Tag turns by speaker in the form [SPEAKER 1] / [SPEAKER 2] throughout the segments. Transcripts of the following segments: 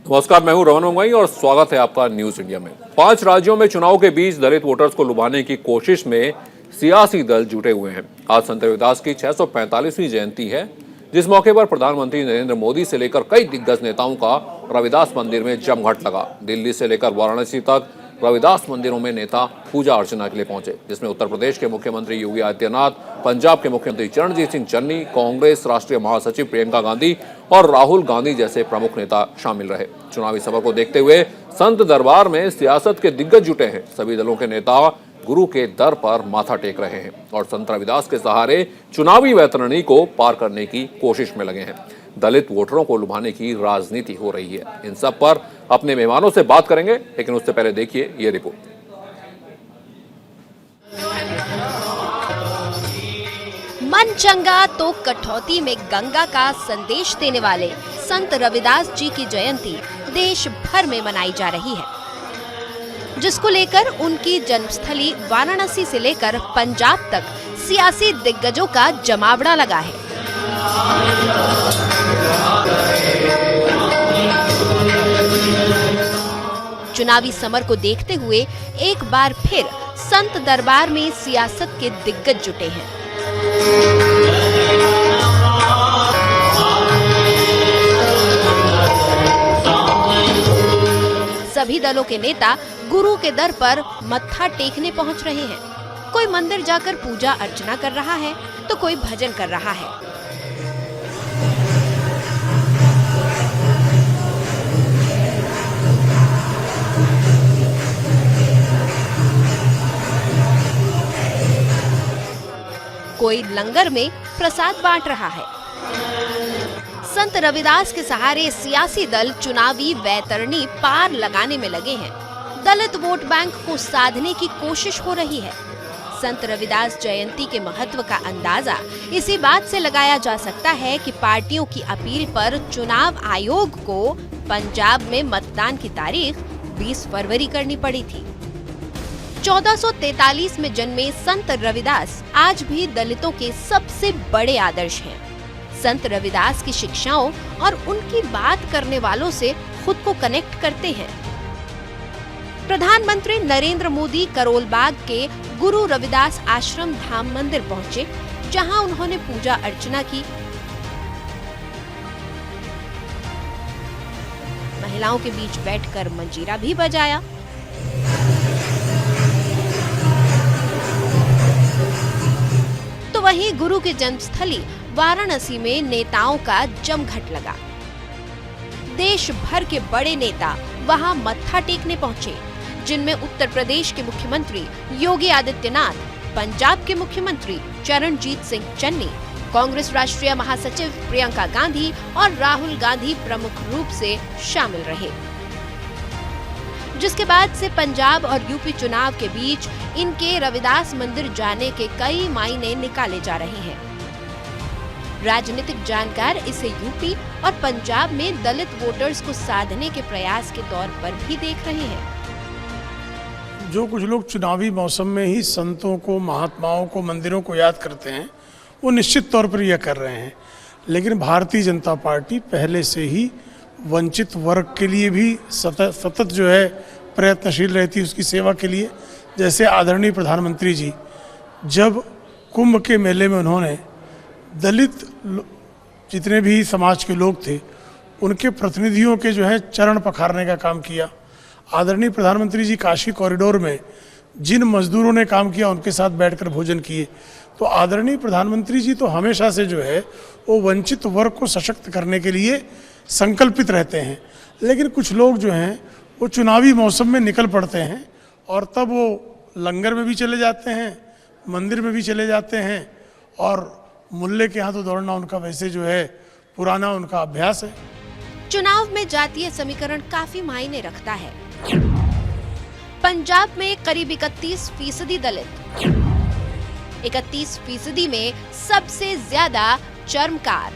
[SPEAKER 1] नमस्कार, मैं हूं रमन मंगवाई और स्वागत है आपका न्यूज इंडिया में। 5 राज्यों में चुनाव के बीच दलित वोटर्स को लुभाने की कोशिश में सियासी दल जुटे हुए हैं। आज संत रविदास की 645वीं जयंती है, जिस मौके पर प्रधानमंत्री नरेंद्र मोदी से लेकर कई दिग्गज नेताओं का रविदास मंदिर में जमघट लगा। दिल्ली से लेकर वाराणसी तक रविदास मंदिरों में नेता पूजा अर्चना के लिए पहुंचे, जिसमें उत्तर प्रदेश के मुख्यमंत्री योगी आदित्यनाथ, पंजाब के मुख्यमंत्री चरणजीत सिंह चन्नी, कांग्रेस राष्ट्रीय महासचिव प्रियंका गांधी और राहुल गांधी जैसे प्रमुख नेता शामिल रहे। चुनावी सभा को देखते हुए संत दरबार में सियासत के दिग्गज जुटे हैं। सभी दलों के नेता गुरु के दर पर माथा टेक रहे हैं और संत रविदास के सहारे चुनावी वैतरणी को पार करने की कोशिश में लगे हैं। दलित वोटरों को लुभाने की राजनीति हो रही है। इन सब पर अपने मेहमानों से बात करेंगे, लेकिन उससे पहले देखिए ये रिपोर्ट।
[SPEAKER 2] मन चंगा तो कठौती में गंगा का संदेश देने वाले संत रविदास जी की जयंती देश भर में मनाई जा रही है, जिसको लेकर उनकी जन्मस्थली वाराणसी से लेकर पंजाब तक सियासी दिग्गजों का जमावड़ा लगा है। चुनावी समर को देखते हुए एक बार फिर संत दरबार में सियासत के दिग्गज जुटे हैं। सभी दलों के नेता गुरु के दर पर मत्था टेकने पहुंच रहे हैं। कोई मंदिर जाकर पूजा अर्चना कर रहा है तो कोई भजन कर रहा है। कोई लंगर में प्रसाद बांट रहा है। संत रविदास के सहारे सियासी दल चुनावी वैतरणी पार लगाने में लगे हैं। दलित वोट बैंक को साधने की कोशिश हो रही है। संत रविदास जयंती के महत्व का अंदाजा इसी बात से लगाया जा सकता है कि पार्टियों की अपील पर चुनाव आयोग को पंजाब में मतदान की तारीख 20 फरवरी करनी पड़ी थी। 1443 में जन्मे संत रविदास आज भी दलितों के सबसे बड़े आदर्श हैं। संत रविदास की शिक्षाओं और उनकी बात करने वालों से खुद को कनेक्ट करते हैं। प्रधानमंत्री नरेंद्र मोदी करोलबाग के गुरु रविदास आश्रम धाम मंदिर पहुंचे, जहां उन्होंने पूजा अर्चना की। महिलाओं के बीच बैठकर मंजीरा भी बजाया। तो वहीं गुरु की जन्मस्थली वाराणसी में नेताओं का जमघट लगा। देश भर के बड़े नेता वहां मत्था टेकने पहुंचे, जिनमें उत्तर प्रदेश के मुख्यमंत्री योगी आदित्यनाथ, पंजाब के मुख्यमंत्री चरणजीत सिंह चन्नी, कांग्रेस राष्ट्रीय महासचिव प्रियंका गांधी और राहुल गांधी प्रमुख रूप से शामिल रहे। जिसके बाद से पंजाब और यूपी चुनाव के बीच इनके रविदास मंदिर जाने के कई मायने निकाले जा रहे हैं। राजनीतिक जानकार इसे यूपी और पंजाब में दलित वोटर्स को साधने के प्रयास के तौर पर भी देख रहे हैं।
[SPEAKER 3] जो कुछ लोग चुनावी मौसम में ही संतों को, महात्माओं को, मंदिरों को याद करते हैं, वो निश्चित तौर पर यह कर रहे हैं। लेकिन भारतीय जनता पार्टी पहले से ही वंचित वर्ग के लिए भी सतत जो है प्रयत्नशील रहती है, उसकी सेवा के लिए। जैसे आदरणीय प्रधानमंत्री जी जब कुंभ के मेले में उन्होंने दलित जितने भी समाज के लोग थे उनके प्रतिनिधियों के जो है चरण पखारने का काम किया। आदरणीय प्रधानमंत्री जी काशी कॉरिडोर में जिन मजदूरों ने काम किया उनके साथ बैठकर भोजन किए। तो आदरणीय प्रधानमंत्री जी तो हमेशा से जो है वो वंचित वर्ग को सशक्त करने के लिए संकल्पित रहते हैं। लेकिन कुछ लोग जो हैं वो चुनावी मौसम में निकल पड़ते हैं और तब वो लंगर में भी चले जाते हैं, मंदिर में भी चले जाते हैं और मुल्ले के यहाँ तो दौड़ना उनका वैसे जो है पुराना उनका अभ्यास है।
[SPEAKER 2] चुनाव में जातीय समीकरण काफी मायने रखता है। पंजाब में करीब 31% दलित, 31% में सबसे ज्यादा चर्मकार,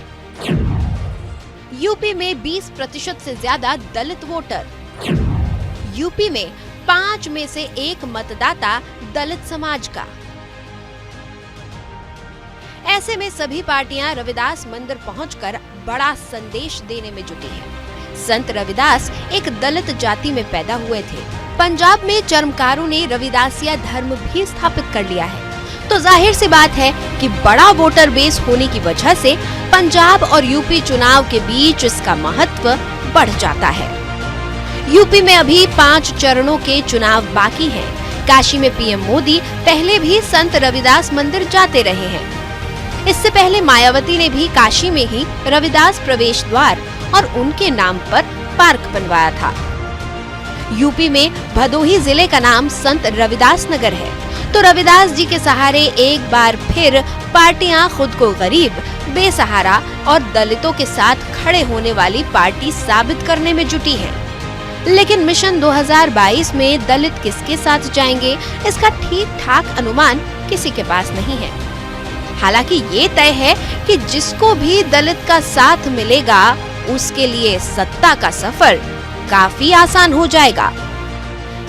[SPEAKER 2] यूपी में 20% से ज्यादा दलित वोटर, यूपी में 5 में से 1 मतदाता दलित समाज का। ऐसे में सभी पार्टियां रविदास मंदिर पहुंचकर बड़ा संदेश देने में जुटी हैं। संत रविदास एक दलित जाति में पैदा हुए थे। पंजाब में चरमकारों ने रविदासिया धर्म भी स्थापित कर लिया है, तो जाहिर सी बात है कि बड़ा वोटर बेस होने की वजह से पंजाब और यूपी चुनाव के बीच इसका महत्व बढ़ जाता है। यूपी में अभी 5 चरणों के चुनाव बाकी हैं। काशी में पीएम मोदी पहले भी संत रविदास मंदिर जाते रहे हैं। इससे पहले मायावती ने भी काशी में ही रविदास प्रवेश द्वार और उनके नाम पर पार्क बनवाया था। यूपी में भदोही जिले का नाम संत रविदास नगर है, तो रविदास जी के सहारे एक बार फिर पार्टियां खुद को गरीब, बेसहारा और दलितों के साथ खड़े होने वाली पार्टी साबित करने में जुटी है। लेकिन मिशन 2022 में दलित किसके साथ जाएंगे, इसका ठीक ठाक अनुमान किसी के पास नहीं है। हालांकि ये तय है कि जिसको भी दलित का साथ मिलेगा उसके लिए सत्ता का सफर काफी आसान हो जाएगा।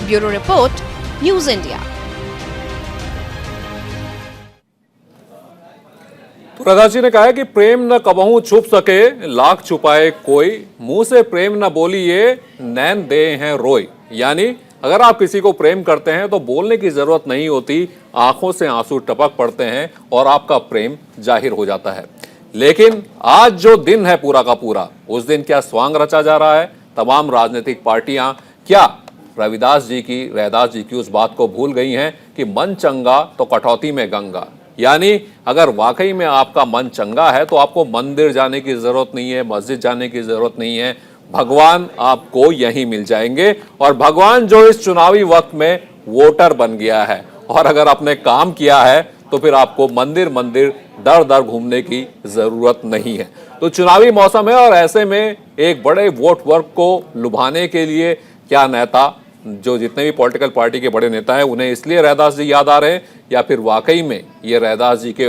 [SPEAKER 2] Bureau report, news India.
[SPEAKER 1] तो रविदास जी ने कहा है कि प्रेम न कबहू छुप सके, लाख छुपाए कोई, मुंह से प्रेम न बोलिए, नैन दे हैं रोई। यानी अगर आप किसी को प्रेम करते हैं तो बोलने की जरूरत नहीं होती, आंखों से आंसू टपक पड़ते हैं और आपका प्रेम जाहिर हो जाता है। लेकिन आज जो दिन है पूरा का पूरा, उस दिन क्या स्वांग रचा जा रहा है? तमाम राजनीतिक पार्टियां क्या रविदास जी की उस बात को भूल गई हैं कि मन चंगा तो कटौती में गंगा। यानी अगर वाकई में आपका मन चंगा है तो आपको मंदिर जाने की जरूरत नहीं है, मस्जिद जाने की जरूरत नहीं है, भगवान आपको यहीं मिल जाएंगे। और भगवान जो इस चुनावी वक्त में वोटर बन गया है और अगर आपने काम किया है तो फिर आपको मंदिर मंदिर दर दर घूमने की जरूरत नहीं है। तो चुनावी मौसम है और ऐसे में एक बड़े वोट वर्ग को लुभाने के लिए क्या नेता, जो जितने भी पॉलिटिकल पार्टी के बड़े नेता हैं, उन्हें इसलिए रैदास जी याद आ रहे हैं या फिर वाकई में ये रैदास जी के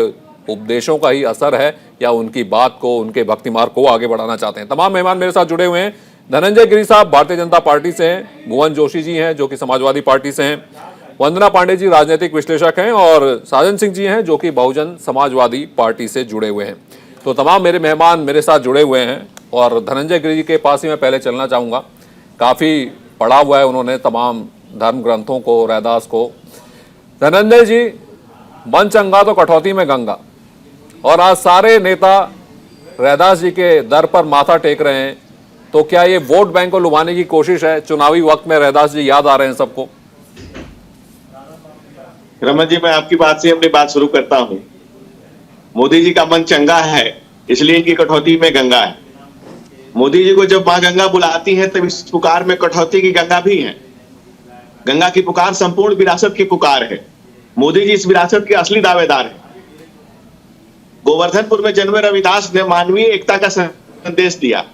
[SPEAKER 1] उपदेशों का ही असर है या उनकी बात को, उनके भक्ति मार्ग को आगे बढ़ाना चाहते हैं? तमाम मेहमान मेरे साथ जुड़े हुए हैं। धनंजय गिरी साहब भारतीय जनता पार्टी से हैं, भुवन जोशी जी हैं जो कि समाजवादी पार्टी से हैं, वंदना पांडे जी राजनीतिक विश्लेषक हैं और साजन सिंह जी हैं जो कि बहुजन समाजवादी पार्टी से जुड़े हुए हैं। तो तमाम मेरे मेहमान मेरे साथ जुड़े हुए हैं और धनंजय गिरी जी के पास ही मैं पहले चलना चाहूँगा। काफ़ी पढ़ा हुआ है उन्होंने तमाम धर्म ग्रंथों को, रैदास को। धनंजय जी, मन चंगा तो कटौती में गंगा, और आज सारे नेता रैदास जी के दर पर माथा टेक रहे हैं, तो क्या ये वोट बैंक को लुभाने की कोशिश है? चुनावी वक्त में रैदास जी याद आ रहे हैं सबको।
[SPEAKER 4] रमन जी, मैं आपकी बात से अपनी बात शुरू करता हूं। मोदी जी का मन चंगा है इसलिए इनकी कटौती में गंगा है। मोदी जी को जब मां गंगा बुलाती है तब इस पुकार में कटौती की गंगा भी है। गंगा की पुकार संपूर्ण विरासत की पुकार है। मोदी जी इस विरासत के असली दावेदार हैं। गोवर्धनपुर में जन्मे रविदास ने मानवीय एकता का संदेश दिया।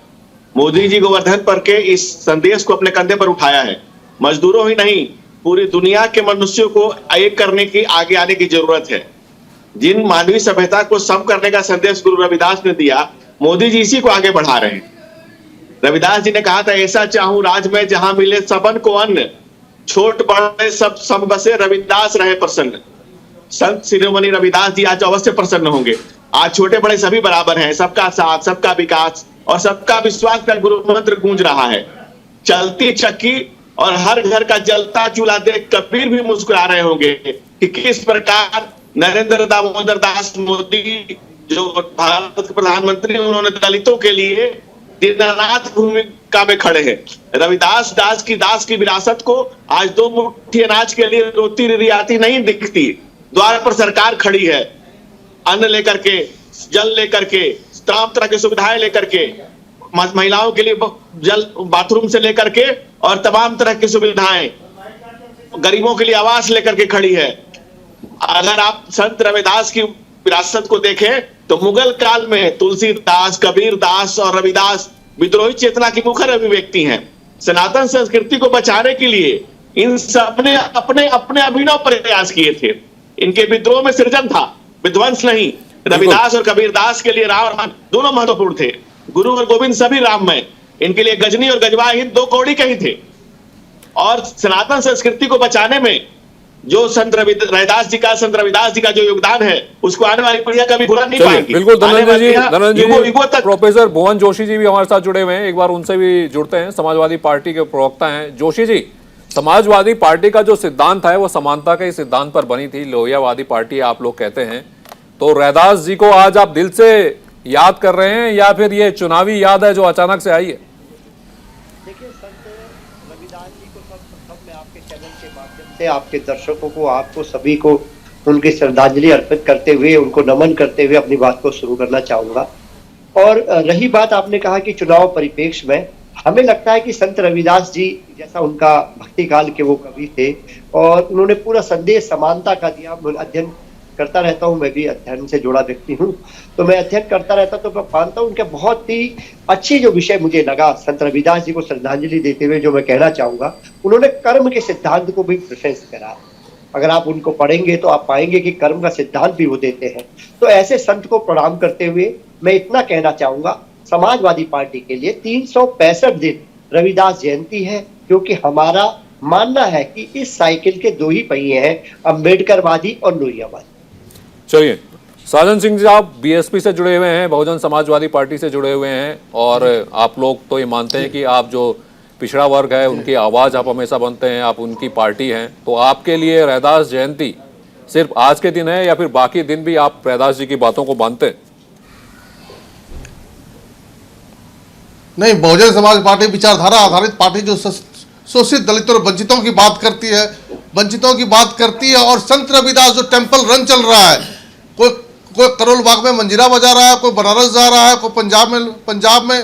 [SPEAKER 4] मोदी जी गोवर्धन पर के इस संदेश को अपने कंधे पर उठाया है। मजदूरों ही नहीं, पूरी दुनिया के मनुष्यों को एक करने की, आगे आने की जरूरत है। जिन मानवीय सभ्यता को सम करने का संदेश गुरु रविदास ने दिया, मोदी जी इसी को आगे बढ़ा रहे हैं। रविदास जी ने कहा था, ऐसा चाहूं राज में जहां मिले सबन को अन्न, छोट बड़े सब सम बसे रविदास रहे प्रसन्न। संत शिरोमणि रविदास जी आज अवश्य प्रसन्न होंगे। आज छोटे बड़े सभी बराबर हैं। सबका साथ, सबका विकास और सबका विश्वास का गुरु मंत्र गूंज रहा है। चलती चक्की और हर घर का जलता चूल्हा देख कबीर भी मुस्कुरा रहे होंगे कि किस प्रकार नरेंद्र दामोदर दास मोदी जो भारत के प्रधानमंत्री, उन्होंने दलितों के लिए दीनानाथ भूमिका में खड़े हैं। रविदास दास की विरासत को आज 2 मुट्ठी अनाज के लिए रोती रियाती नहीं दिखती। द्वार पर सरकार खड़ी है, अन्न लेकर के, जल लेकर के, तमाम तरह की सुविधाएं लेकर के, महिलाओं के लिए जल बाथरूम से लेकर के और तमाम तरह की सुविधाएं, गरीबों के लिए आवास लेकर के खड़ी है। अगर आप संत रविदास की विरासत को देखें तो मुगल काल में तुलसीदास, कबीर दास और रविदास विद्रोही चेतना की मुखर अभिव्यक्ति हैं। सनातन संस्कृति को बचाने के लिए इन सब ने अपने अपने अभिनव प्रयास किए थे। इनके विद्रोह में सृजन था, विध्वंस नहीं। रविदास और कबीर दास के लिए राम और राम दोनों महत्वपूर्ण थे। गुरु और गोविंद सभी राममय, इनके लिए गजनी और गजवा हिंद 2 कौड़ी के ही थे। और सनातन संस्कृति को बचाने में जो संत रविदास जी का जो योगदान है उसको आने वाली पीढ़ियां कभी भुला नहीं
[SPEAKER 1] चलिए,
[SPEAKER 4] पाएंगी।
[SPEAKER 1] बिल्कुल धनंजय जी
[SPEAKER 4] युगों तक।
[SPEAKER 1] प्रोफेसर भुवन जोशी जी भी हमारे साथ जुड़े हुए हैं, एक बार उनसे भी जुड़ते हैं। समाजवादी पार्टी के प्रवक्ता हैं जोशी जी। समाजवादी पार्टी का जो सिद्धांत है वो समानता के सिद्धांत पर बनी थी, लोहियावादी पार्टी आप लोग कहते हैं। तो रैदास जी को आज आप दिल से याद कर रहे हैं या फिर ये चुनावी याद है जो अचानक से आई है?
[SPEAKER 5] देखिए, संत रविदास जी को सर्वप्रथम मैं आपके चैनल के माध्यम से आपके दर्शकों को, आपको सभी को उनकी श्रद्धांजलि अर्पित करते हुए, उनको नमन करते हुए अपनी बात को शुरू करना चाहूंगा। और रही बात, आपने कहा कि चुनाव परिप्रेक्ष्य में, हमें लगता है कि संत रविदास जी जैसा उनका भक्ति काल के वो कवि थे और उन्होंने पूरा संदेश समानता का दिया। अध्ययन करता रहता हूँ, मैं भी अध्ययन से जुड़ा व्यक्ति हूँ, तो मैं अध्ययन करता रहता तो मैं मानता हूँ उनके बहुत ही अच्छी जो विषय मुझे लगा संत रविदास जी को श्रद्धांजलि देते हुए जो मैं कहना चाहूंगा, उन्होंने कर्म के सिद्धांत को भी प्रेफरेंस करा। अगर आप उनको पढ़ेंगे तो आप पाएंगे कि कर्म का सिद्धांत भी वो देते हैं। तो ऐसे संत को प्रणाम करते हुए मैं इतना कहना चाहूंगा, समाजवादी पार्टी के लिए 365 दिन रविदास जयंती है, क्योंकि हमारा मानना है कि इस साइकिल के दो ही पहिए हैं, अम्बेडकरवादी और लोहियावादी।
[SPEAKER 1] चलिए, साजन सिंह जी आप बीएसपी से जुड़े हुए हैं, बहुजन समाजवादी पार्टी से जुड़े हुए हैं और आप लोग तो ये मानते हैं कि आप जो पिछड़ा वर्ग है उनकी आवाज आप हमेशा बनते हैं, आप उनकी पार्टी हैं। तो आपके लिए रैदास जयंती सिर्फ आज के दिन है या फिर बाकी दिन भी आप रैदास जी की बातों को मानते हैं?
[SPEAKER 6] नहीं, बहुजन समाज पार्टी विचारधारा आधारित पार्टी जो शोषित दलितों और वंचितों की बात करती है और संत रविदास जो टेम्पल रन चल रहा है, कोई करोल बाग में मंजीरा बजा रहा है, कोई बनारस जा रहा है, कोई पंजाब में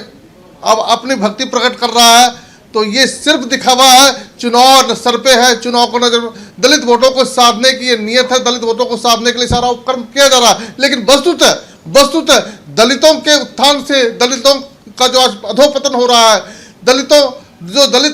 [SPEAKER 6] अब अपनी भक्ति प्रकट कर रहा है, तो ये सिर्फ दिखावा है। चुनाव सर पे है, चुनाव को नजर, दलित वोटों को साधने की ये नियत है, दलित वोटों को साधने के लिए सारा उपक्रम किया जा रहा है। लेकिन वस्तुतः दलितों के उत्थान से, दलितों का जो आज अधोपतन हो रहा है, दलित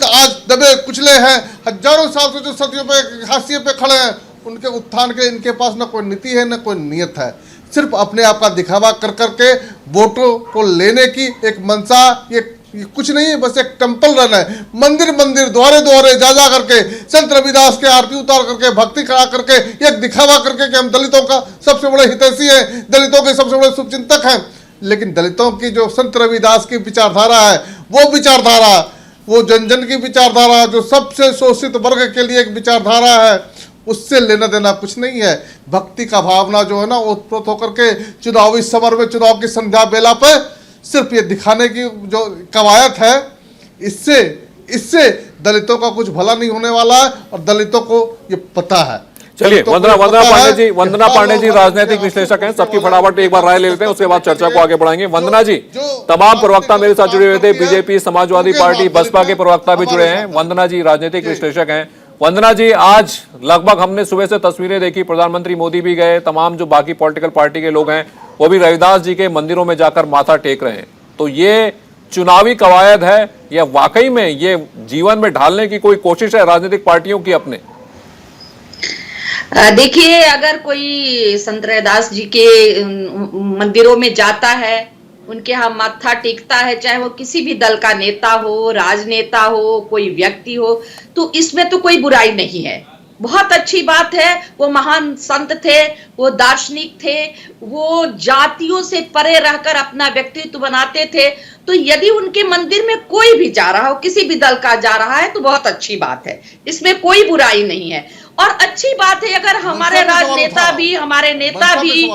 [SPEAKER 6] आज दबे कुचले हैं, हजारों साल से जो सदियों पे हाशिए पे खड़े हैं, उनके उत्थान के इनके पास न कोई नीति है न कोई नियत है। सिर्फ अपने आप का दिखावा कर करके वोटों को लेने की एक मंशा, ये कुछ नहीं है, बस एक टेम्पल रन है। मंदिर द्वारे जा करके संत रविदास के आरती उतार करके, भक्ति करा करके, एक दिखावा करके कि हम दलितों का सबसे बड़े हितैषी हैं, दलितों के सबसे बड़े शुभचिंतक हैं। लेकिन दलितों की जो संत रविदास की विचारधारा है, वो जन जन की विचारधारा, जो सबसे शोषित वर्ग के लिए एक विचारधारा है, उससे लेना देना कुछ नहीं है। भक्ति का भावना जो है ना, वो उत्प्रोत होकर के चुनावी समर में, चुनाव की संध्या बेला पे सिर्फ ये दिखाने की जो कवायद है, इससे दलितों का कुछ भला नहीं होने वाला है और दलितों को ये पता है।
[SPEAKER 1] चलिए, वंदना पांडे जी राजनीतिक विश्लेषक हैं, सबकी फटाफट एक बार राय ले लेते हैं, उसके बाद चर्चा को आगे बढ़ाएंगे। वंदना जी, तमाम प्रवक्ता मेरे साथ जुड़े हुए थे, बीजेपी, समाजवादी पार्टी, बसपा के प्रवक्ता भी जुड़े हैं। वंदना जी राजनीतिक विश्लेषक हैं। वंदना जी, आज लगभग हमने सुबह से तस्वीरें देखी, प्रधानमंत्री मोदी भी गए, तमाम जो बाकी पॉलिटिकल पार्टी के लोग हैं वो भी रविदास जी के मंदिरों में जाकर माथा टेक रहे हैं। तो ये चुनावी कवायद है या वाकई में ये जीवन में ढालने की कोई कोशिश है राजनीतिक पार्टियों की अपने?
[SPEAKER 7] देखिए, अगर कोई संत रविदास जी के मंदिरों में जाता है, उनके यहाँ माथा टेकता है, चाहे वो किसी भी दल का नेता हो, राजनेता हो, कोई व्यक्ति हो, तो इसमें तो कोई बुराई नहीं है, बहुत अच्छी बात है। वो महान संत थे, वो दार्शनिक थे, वो जातियों से परे रहकर अपना व्यक्तित्व बनाते थे। तो यदि उनके मंदिर में कोई भी जा रहा हो, किसी भी दल का जा रहा है, तो बहुत अच्छी बात है, इसमें कोई बुराई नहीं है। और अच्छी बात है अगर हमारे राजनेता भी, हमारे नेता भी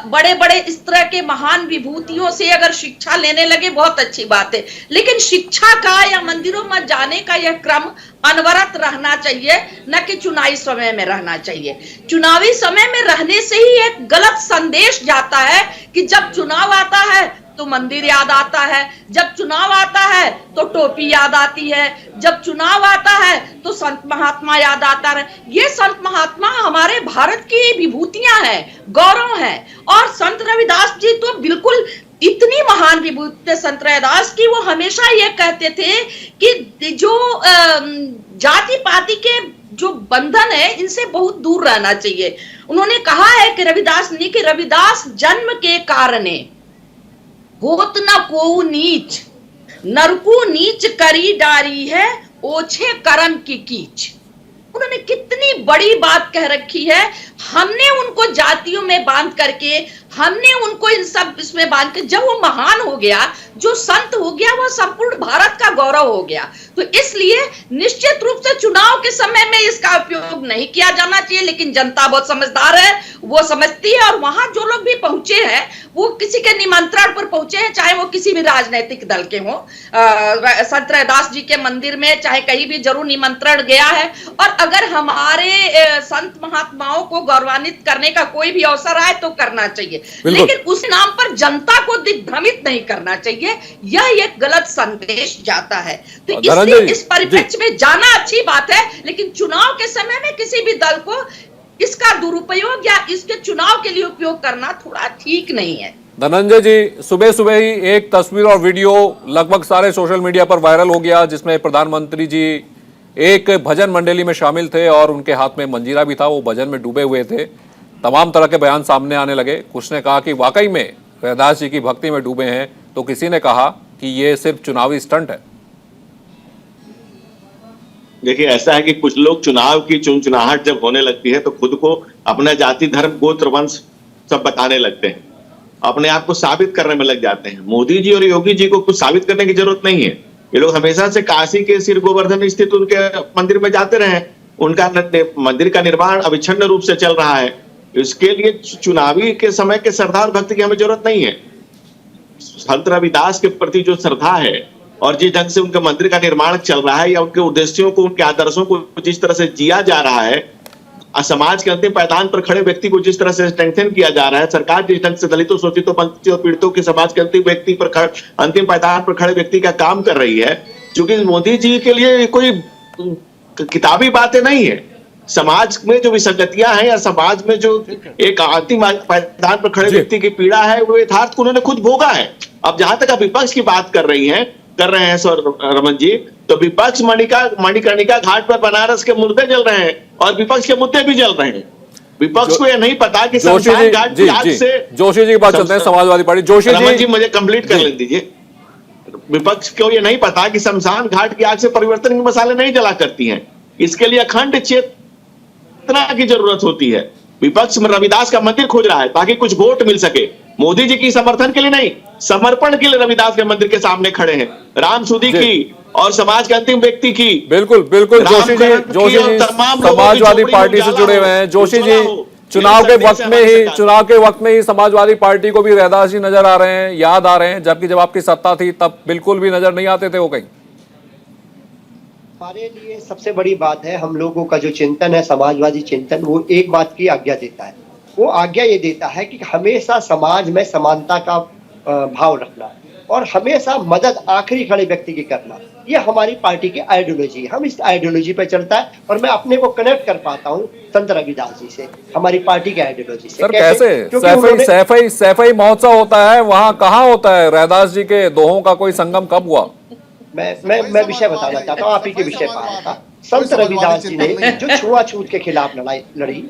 [SPEAKER 7] बड़े बड़े इस तरह के महान विभूतियों से अगर शिक्षा लेने लगे, बहुत अच्छी बात है। लेकिन शिक्षा का या मंदिरों में जाने का यह क्रम अनवरत रहना चाहिए, न कि चुनावी समय में रहना चाहिए। चुनावी समय में रहने से ही एक गलत संदेश जाता है कि जब चुनाव आता है तो मंदिर याद आता है, जब चुनाव आता है तो टोपी याद आती है, जब चुनाव आता है तो संत महात्मा याद आता है। ये संत महात्मा हमारे भारत की विभूतियां हैं, गौरव हैं। और संत रविदास जी तो बिल्कुल इतनी महान विभूति थे संत रविदास की, वो हमेशा ये कहते थे कि जो जाति पाति के जो बंधन है, इनसे बहुत दूर रहना चाहिए। उन्होंने कहा है कि रविदास ने कि रविदास जन्म के कारणे होत न को नीच, नरकू नीच करी डारी है, ओछे कर्म की कीच। उन्होंने कितनी बड़ी बात कह रखी है। हमने उनको जातियों में बांध करके, हमने उनको इन सब इसमें बांध के, जब वो महान हो गया, जो संत हो गया, वो संपूर्ण भारत का गौरव हो गया। तो इसलिए निश्चित रूप से चुनाव के समय में इसका उपयोग नहीं किया जाना चाहिए, लेकिन जनता बहुत समझदार है, वो समझती है। और वहां जो लोग भी पहुंचे हैं, वो किसी के निमंत्रण पर पहुंचे हैं, चाहे वो किसी भी राजनीतिक दल के हों। संत रविदास जी के मंदिर में चाहे कहीं भी जरूर निमंत्रण गया है। और अगर हमारे संत महात्माओं को गौरवान्वित करने का कोई भी अवसर आए तो करना चाहिए, लेकिन उस नाम पर जनता को दिग्भ्रमित नहीं करना चाहिए। यह एक गलत संदेश जाता है। तो इसलिए इस परिप्रेक्ष्य में जाना अच्छी बात है, लेकिन चुनाव के समय में किसी भी दल को इसका दुरुपयोग या इसके चुनाव के लिए उपयोग करना थोड़ा ठीक नहीं है।
[SPEAKER 1] धनंजय जी, सुबह सुबह ही एक तस्वीर और वीडियो लगभग सारे सोशल मीडिया पर वायरल हो गया, जिसमें प्रधानमंत्री जी एक भजन मंडली में शामिल थे और उनके हाथ में मंजीरा भी था, वो भजन में डूबे हुए थे। तमाम तरह के बयान सामने आने लगे। कुछ ने कहा कि वाकई में रविदास जी की भक्ति में डूबे हैं, तो किसी ने कहा कि ये सिर्फ चुनावी स्टंट है।
[SPEAKER 4] देखिए, ऐसा है कि कुछ लोग चुनाव की चुनचुनाहट जब होने लगती है तो खुद को अपना जाति, धर्म, गोत्र, वंश सब बताने लगते हैं, अपने आप को साबित करने में लग जाते हैं। मोदी जी और योगी जी को कुछ साबित करने की जरूरत नहीं है। ये लोग हमेशा से काशी के सिर गोवर्धन स्थित उनके मंदिर में जाते रहे। उनका मंदिर का निर्माण अविच्छिन्न रूप से चल रहा है। इसके लिए चुनावी के समय के श्रद्धा और भक्ति की हमें जरूरत नहीं है। संत रविदास के प्रति जो श्रद्धा है और जिस ढंग से उनके मंदिर का निर्माण चल रहा है, या उनके उद्देश्यों को, उनके आदर्शों को जिस तरह से जिया जा रहा है, समाज के अंतिम पायदान पर खड़े व्यक्ति को जिस तरह से स्ट्रेंथन किया जा रहा है, सरकार जिस ढंग से दलितों, शोषितों, वंचितों, पीड़ितों के समाज के अंतिम पायदान पर खड़े व्यक्ति का काम कर रही है, क्योंकि मोदी जी के लिए कोई किताबी बातें नहीं है। समाज में जो विसंगतियां हैं या समाज में जो एक अंतिम पायदान पर खड़े व्यक्ति की पीड़ा है, वो यथार्थ को उन्होंने खुद भोगा है। अब जहां तक आप विपक्ष की बात कर रहे हैं सर रमन जी, तो विपक्ष मणिकर्णिका घाट पर बनारस के मुद्दे जल रहे हैं और विपक्ष के मुद्दे भी जल रहे हैं। विपक्ष को यह नहीं पता कि शमशान घाट की आग से,
[SPEAKER 1] जोशी जी की बात चलते हैं, समाजवादी पार्टी। जोशी
[SPEAKER 4] रमन जी मुझे कंप्लीट कर लेने दीजिए। विपक्ष को यह नहीं पता कि शमशान घाट की आग से परिवर्तन की मसाले नहीं जला करती हैं। इसके लिए अखंड चेतना की जरूरत होती है। विपक्ष में रविदास का मंदिर खोज रहा है ताकि कुछ वोट मिल सके। मोदी जी की समर्थन के लिए नहीं, समर्पण के लिए रविदास के मंदिर के सामने खड़े हैं। राम सुधी की और समाज के अंतिम व्यक्ति की।
[SPEAKER 1] बिल्कुल जोशी जी समाजवादी पार्टी से जुड़े हुए हैं। जोशी जी, चुनाव के वक्त में ही समाजवादी पार्टी को भी रविदास जी नजर आ रहे हैं, याद आ रहे हैं, जबकि जब आपकी सत्ता थी तब बिल्कुल भी नजर नहीं आते थे वो कहीं।
[SPEAKER 5] हमारे लिए सबसे बड़ी बात है, हम लोगों का जो चिंतन है, समाजवादी चिंतन, वो एक बात की आज्ञा देता है। वो आज्ञा ये देता है कि हमेशा समाज में समानता का भाव रखना और हमेशा मदद आखिरी खड़े व्यक्ति की करना, ये हमारी पार्टी की आइडियोलॉजी। हम इस आइडियोलॉजी पे चलता है और मैं अपने को कनेक्ट कर पाता हूँ संत रविदास जी से, हमारी पार्टी की आइडियोलॉजी से।
[SPEAKER 1] सर कैसे सैफई महोत्सव होता है, वहाँ कहाँ होता है? रविदास जी के दोहों का कोई संगम कब हुआ?
[SPEAKER 5] मैं विषय बताना चाहता हूँ, आप ही के विषय पर आया था। संत रविदास जी ने जो छुआछूत के खिलाफ लड़ाई लड़ी,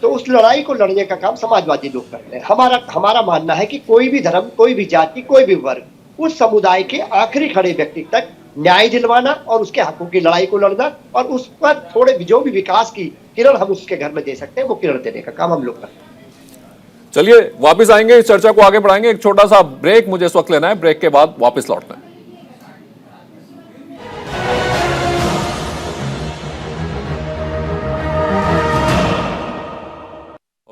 [SPEAKER 5] तो उस लड़ाई को लड़ने का काम समाजवादी लोग करते हैं। हमारा मानना है कि कोई भी धर्म, कोई भी जाति, कोई भी वर्ग, उस समुदाय के आखिरी खड़े व्यक्ति तक न्याय दिलवाना और उसके हकों की लड़ाई को लड़ना और उस पर थोड़े जो भी विकास की किरण हम उसके घर में दे सकते हैं, वो किरण देने का काम हम लोग करते हैं।
[SPEAKER 1] चलिए वापस आएंगे, इस चर्चा को आगे बढ़ाएंगे। एक छोटा सा ब्रेक मुझे इस वक्त लेना है, ब्रेक के बाद वापस लौटना है।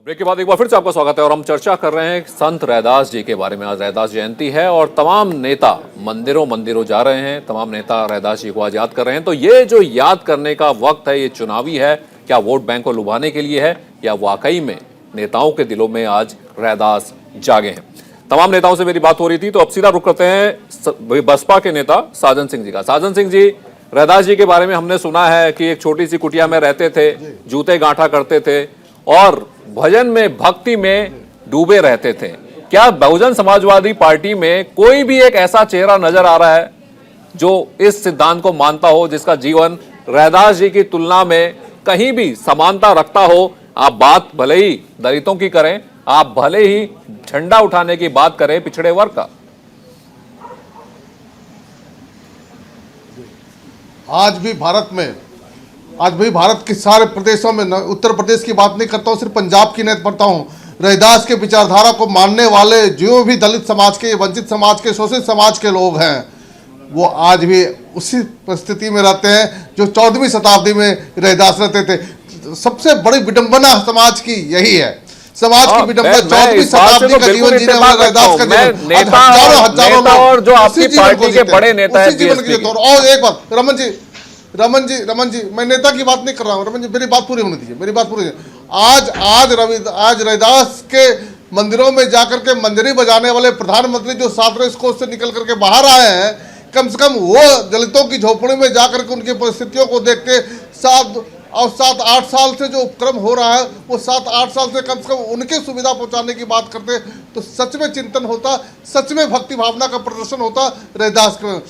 [SPEAKER 1] ब्रेक के बाद एक बार फिर से आपका स्वागत है और हम चर्चा कर रहे हैं संत रविदास जी के बारे में। आज रविदास जयंती है और तमाम नेता मंदिरों जा रहे हैं, तमाम नेता रविदास जी को आज याद कर रहे हैं। तो ये जो याद करने का वक्त है, ये चुनावी है, क्या वोट बैंक को लुभाने के लिए है, या वाकई में नेताओं के दिलों में आज रविदास जागे हैं? तमाम नेताओं से मेरी बात हो रही थी, तो अब सीधा रुख करते हैं बसपा के नेता साजन सिंह जी का। साजन सिंह जी, रविदास जी के बारे में हमने सुना है कि एक छोटी सी कुटिया में रहते थे, जूते गांठा करते थे और भजन में, भक्ति में डूबे रहते थे। क्या बहुजन समाजवादी पार्टी में कोई भी एक ऐसा चेहरा नजर आ रहा है जो इस सिद्धांत को मानता हो, जिसका जीवन रविदास जी की तुलना में कहीं भी समानता रखता हो? आप बात भले ही दलितों की करें, आप भले ही झंडा उठाने की बात करें पिछड़े वर्ग का।
[SPEAKER 6] आज भी भारत में आज भाई भारत के सारे प्रदेशों में, उत्तर प्रदेश की बात नहीं करता हूँ, सिर्फ पंजाब की नहीं पढ़ता हूँ, रविदास के विचारधारा को मानने वाले जो भी दलित समाज के, वंचित समाज के, शोषित समाज के लोग हैं, वो आज भी उसी परिस्थिति में रहते हैं जो 14वीं शताब्दी में रविदास रहते थे। सबसे बड़ी विडंबना समाज की यही है, समाज की विडंबना 14वीं शताब्दी का जीवन जीने वाले रविदास का जीवन,
[SPEAKER 1] नेता और जो आपकी पार्टी के बड़े नेता हैं बीएसपी।
[SPEAKER 6] और एक बात, रमन जी, मैं नेता की बात नहीं कर रहा हूँ, रमन जी मेरी बात पूरी होने दीजिए, मेरी बात पूरी। आज रविदास के मंदिरों में जाकर के मंजरी बजाने वाले प्रधानमंत्री जो सातवें कोष से निकल करके बाहर आए हैं, कम से कम वो दलितों की झोपड़ी में जाकर के उनकी परिस्थितियों को देख के 7-8 साल से जो उपक्रम हो रहा है, वो 7-8 साल से कम उनके सुविधा पहुंचाने की बात करते तो सच में चिंतन होता, सच में भक्ति भावना का प्रदर्शन होता रविदास का।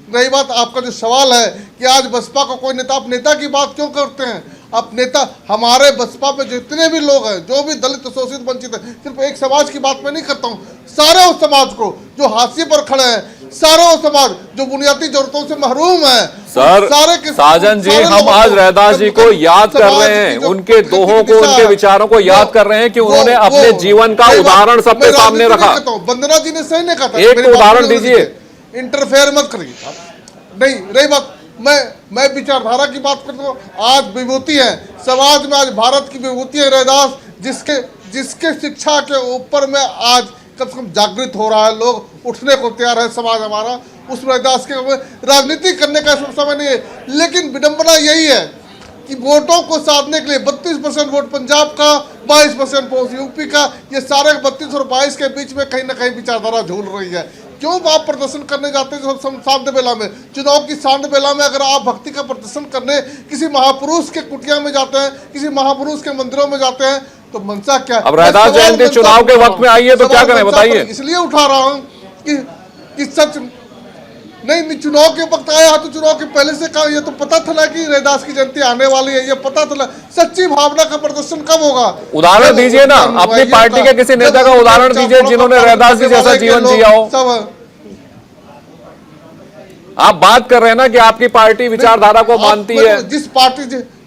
[SPEAKER 6] रही बात आपका जो सवाल है कि आज बसपा का कोई नेता, आप नेता की बात क्यों करते हैं? आप नेता, हमारे बसपा पे जितने भी लोग हैं, जो भी दलित, शोषित, वंचित है, सिर्फ एक समाज की बात मैं नहीं करता हूँ, सारे उस समाज को जो हाशिए पर खड़े हैं, सारे वो समाज जो बुनियादी जरूरतों से महरूम है।
[SPEAKER 1] सर साजन जी, हम आज रविदास जी को याद कर रहे हैं, उनके दोहों को, उनके विचारों को याद कर रहे हैं कि उन्होंने अपने जीवन का उदाहरण सबके सामने रखा।
[SPEAKER 6] वंदना जी ने सही नहीं कहा था,
[SPEAKER 1] एक उदाहरण दीजिए।
[SPEAKER 6] इंटरफेयर मत करिए। नहीं रही बात, मैं विचारधारा की बात करता हूँ। आज विभूति है समाज में, आज भारत की विभूति है रविदास, जिसके शिक्षा के ऊपर में आज कम से कम जागृत हो रहा है, लोग उठने को तैयार है समाज हमारा। उस रविदास के राजनीति करने का समय नहीं है, लेकिन विडंबना यही है कि वोटों को साधने के लिए 32% वोट पंजाब का, 22% वोट यूपी का, ये सारे 32 और 22 के बीच में कहीं ना कहीं विचारधारा झूल रही है। क्यों आप प्रदर्शन करने जाते हैं सांड बेला में, चुनाव की सांड बेला में? अगर आप भक्ति का प्रदर्शन करने किसी महापुरुष के कुटिया में जाते हैं, किसी महापुरुष के मंदिरों में जाते हैं, तो मनसा क्या?
[SPEAKER 1] अब रविदास जयंती चुनाव के वक्त में आई है तो क्या करें बताइए?
[SPEAKER 6] इसलिए उठा रहा हूं कि सच नहीं, चुनाव के वक्त आया तो चुनाव के पहले से कहा, ये तो पता था कि रविदास की जयंती आने वाली है, ये पता था। सच्ची भावना का प्रदर्शन कब होगा?
[SPEAKER 1] उदाहरण दीजिए ना, अपनी पार्टी के किसी नेता का उदाहरण दीजिए जिन्होंने रविदास जी जैसा जीवन जिया हो। आप बात कर रहे हैं ना कि आपकी पार्टी विचारधारा को मानती है।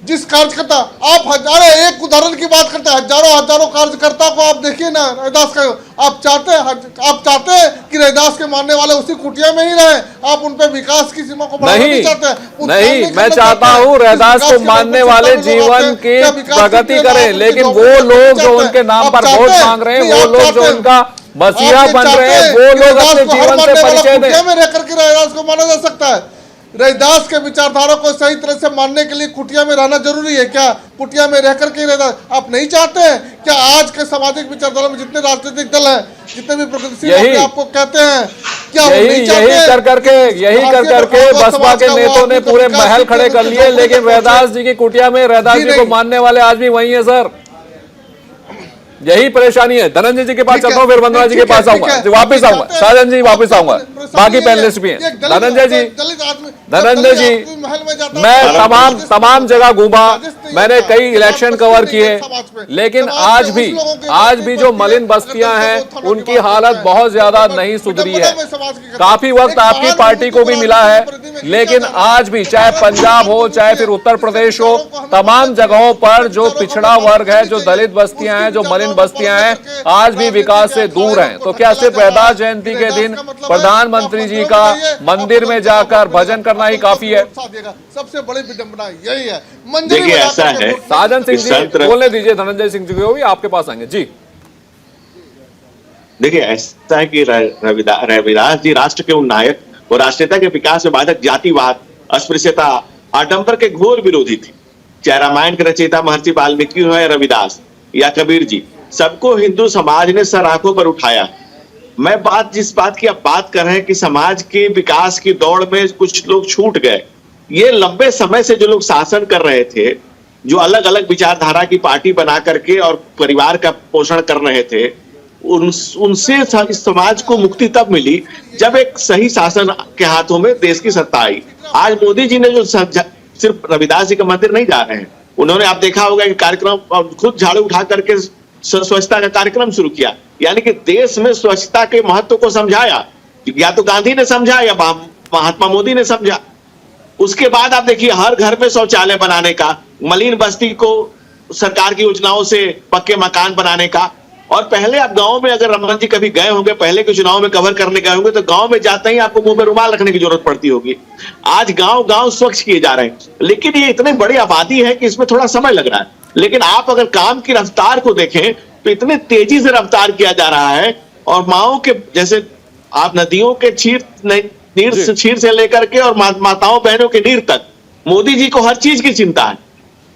[SPEAKER 6] जिस कार्यकर्ता, आप हजारों, एक उदाहरण की बात करते हैं, हजारों कार्यकर्ता को आप देखिए ना रविदास का। आप चाहते हैं कि रविदास के मानने वाले उसी कुटिया में ही रहे? आप उन पे विकास की सीमा को बढ़ाना नहीं चाहते?
[SPEAKER 1] नहीं, मैं चाहता हूँ रविदास को मानने वाले जीवन की प्रगति करें, लेकिन वो लोग जो उनके नाम पर वोट मांग रहे हैं, वो लोग जो उनका मसीहा बन रहे हैं, वो लोग अपने जीवन से परिचय दें।
[SPEAKER 6] में रह करके रविदास को माना जा सकता है? रविदास के विचारधारा को सही तरह से मानने के लिए कुटिया में रहना जरूरी है क्या? कुटिया में रह करके रविदास आप नहीं चाहते हैं क्या? आज के सामाजिक विचारधारा में जितने राजनीतिक दल हैं, जितने भी प्रगतिशील आपको कहते हैं, क्या
[SPEAKER 1] यही कर करके बसपा के नेताओं ने पूरे महल खड़े कर लिए, लेकिन रविदास जी की कुटिया में रविदास जी को मानने वाले आज भी वही है सर। यही परेशानी है। धनंजय जी के पास चलता हूँ, फिर वंदना जी के पास आऊंगा, वापिस आऊंगा, साजन जी वापिस आऊंगा, बाकी पैनलिस्ट भी हैं। धनंजय जी, मैं तमाम जगह घूमा, मैंने कई इलेक्शन कवर किए, लेकिन आज भी जो मलिन बस्तियां हैं उनकी हालत बहुत ज्यादा नहीं सुधरी है। काफी वक्त आपकी पार्टी को भी मिला है, लेकिन आज भी चाहे पंजाब हो, चाहे फिर उत्तर प्रदेश हो, तमाम जगहों पर जो पिछड़ा वर्ग है, जो दलित बस्तियां हैं, जो मलिन बस्तियां हैं, आज भी विकास से दूर हैं। तो क्या सिर्फ रविदास जयंती के दिन प्रधानमंत्री जी का मंदिर में जाकर भजन करना ही काफी है?
[SPEAKER 6] सबसे बड़ी विडंबना यही है।
[SPEAKER 4] देखिए ऐसा है,
[SPEAKER 1] साजन सिंह जी बोलने दीजिए, धनंजय सिंह जी को भी आपके पास आएंगे जी।
[SPEAKER 4] देखिए ऐसा है कि रविदास जी राष्ट्र के उन नायक और राष्ट्रीयता के विकास में बाधक जातिवाद, अस्पृश्यता, आडंबर के घोर विरोधी थे। चाहे रामायण के रचयिता महर्षि वाल्मीकि हो या रविदास या कबीर जी, सबको हिंदू समाज ने सर आंखों पर उठाया। मैं जिस बात की आप बात कर रहे हैं कि समाज के विकास की दौड़ में कुछ लोग छूट गए, ये लंबे समय से जो लोग शासन कर रहे थे, जो अलग अलग विचारधारा की पार्टी बना करके और परिवार का पोषण कर रहे थे, उनसे इस समाज को मुक्ति तब मिली जब एक सही शासन के हाथों में देश की सत्ता आई। आज मोदी जी ने जो सिर्फ रविदास जी का मंदिर नहीं जा रहे हैं, उन्होंने आप देखा होगा कि कार्यक्रम खुद झाड़ू उठा करके स्वच्छता का कार्यक्रम शुरू किया, यानी कि देश में स्वच्छता के महत्व को समझाया। या तो गांधी ने समझा या महात्मा मोदी ने समझा। उसके बाद आप देखिए हर घर में शौचालय बनाने का, मलिन बस्ती को सरकार की योजनाओं से पक्के मकान बनाने का। और पहले आप गांव में अगर रमन जी कभी गए होंगे, पहले के चुनाव में कवर करने गए होंगे, तो गांव में जाते ही आपको मुंह में रुमाल रखने की जरूरत पड़ती होगी। आज गांव गांव स्वच्छ किए जा रहे हैं, लेकिन ये इतनी बड़ी आबादी है कि इसमें थोड़ा समय लग रहा है। लेकिन आप अगर काम की रफ्तार को देखें तो इतनी तेजी से रफ्तार किया जा रहा है। और माओ के जैसे आप नदियों के छीर से लेकर के और माताओं बहनों के नीर तक मोदी जी को हर चीज की चिंता है।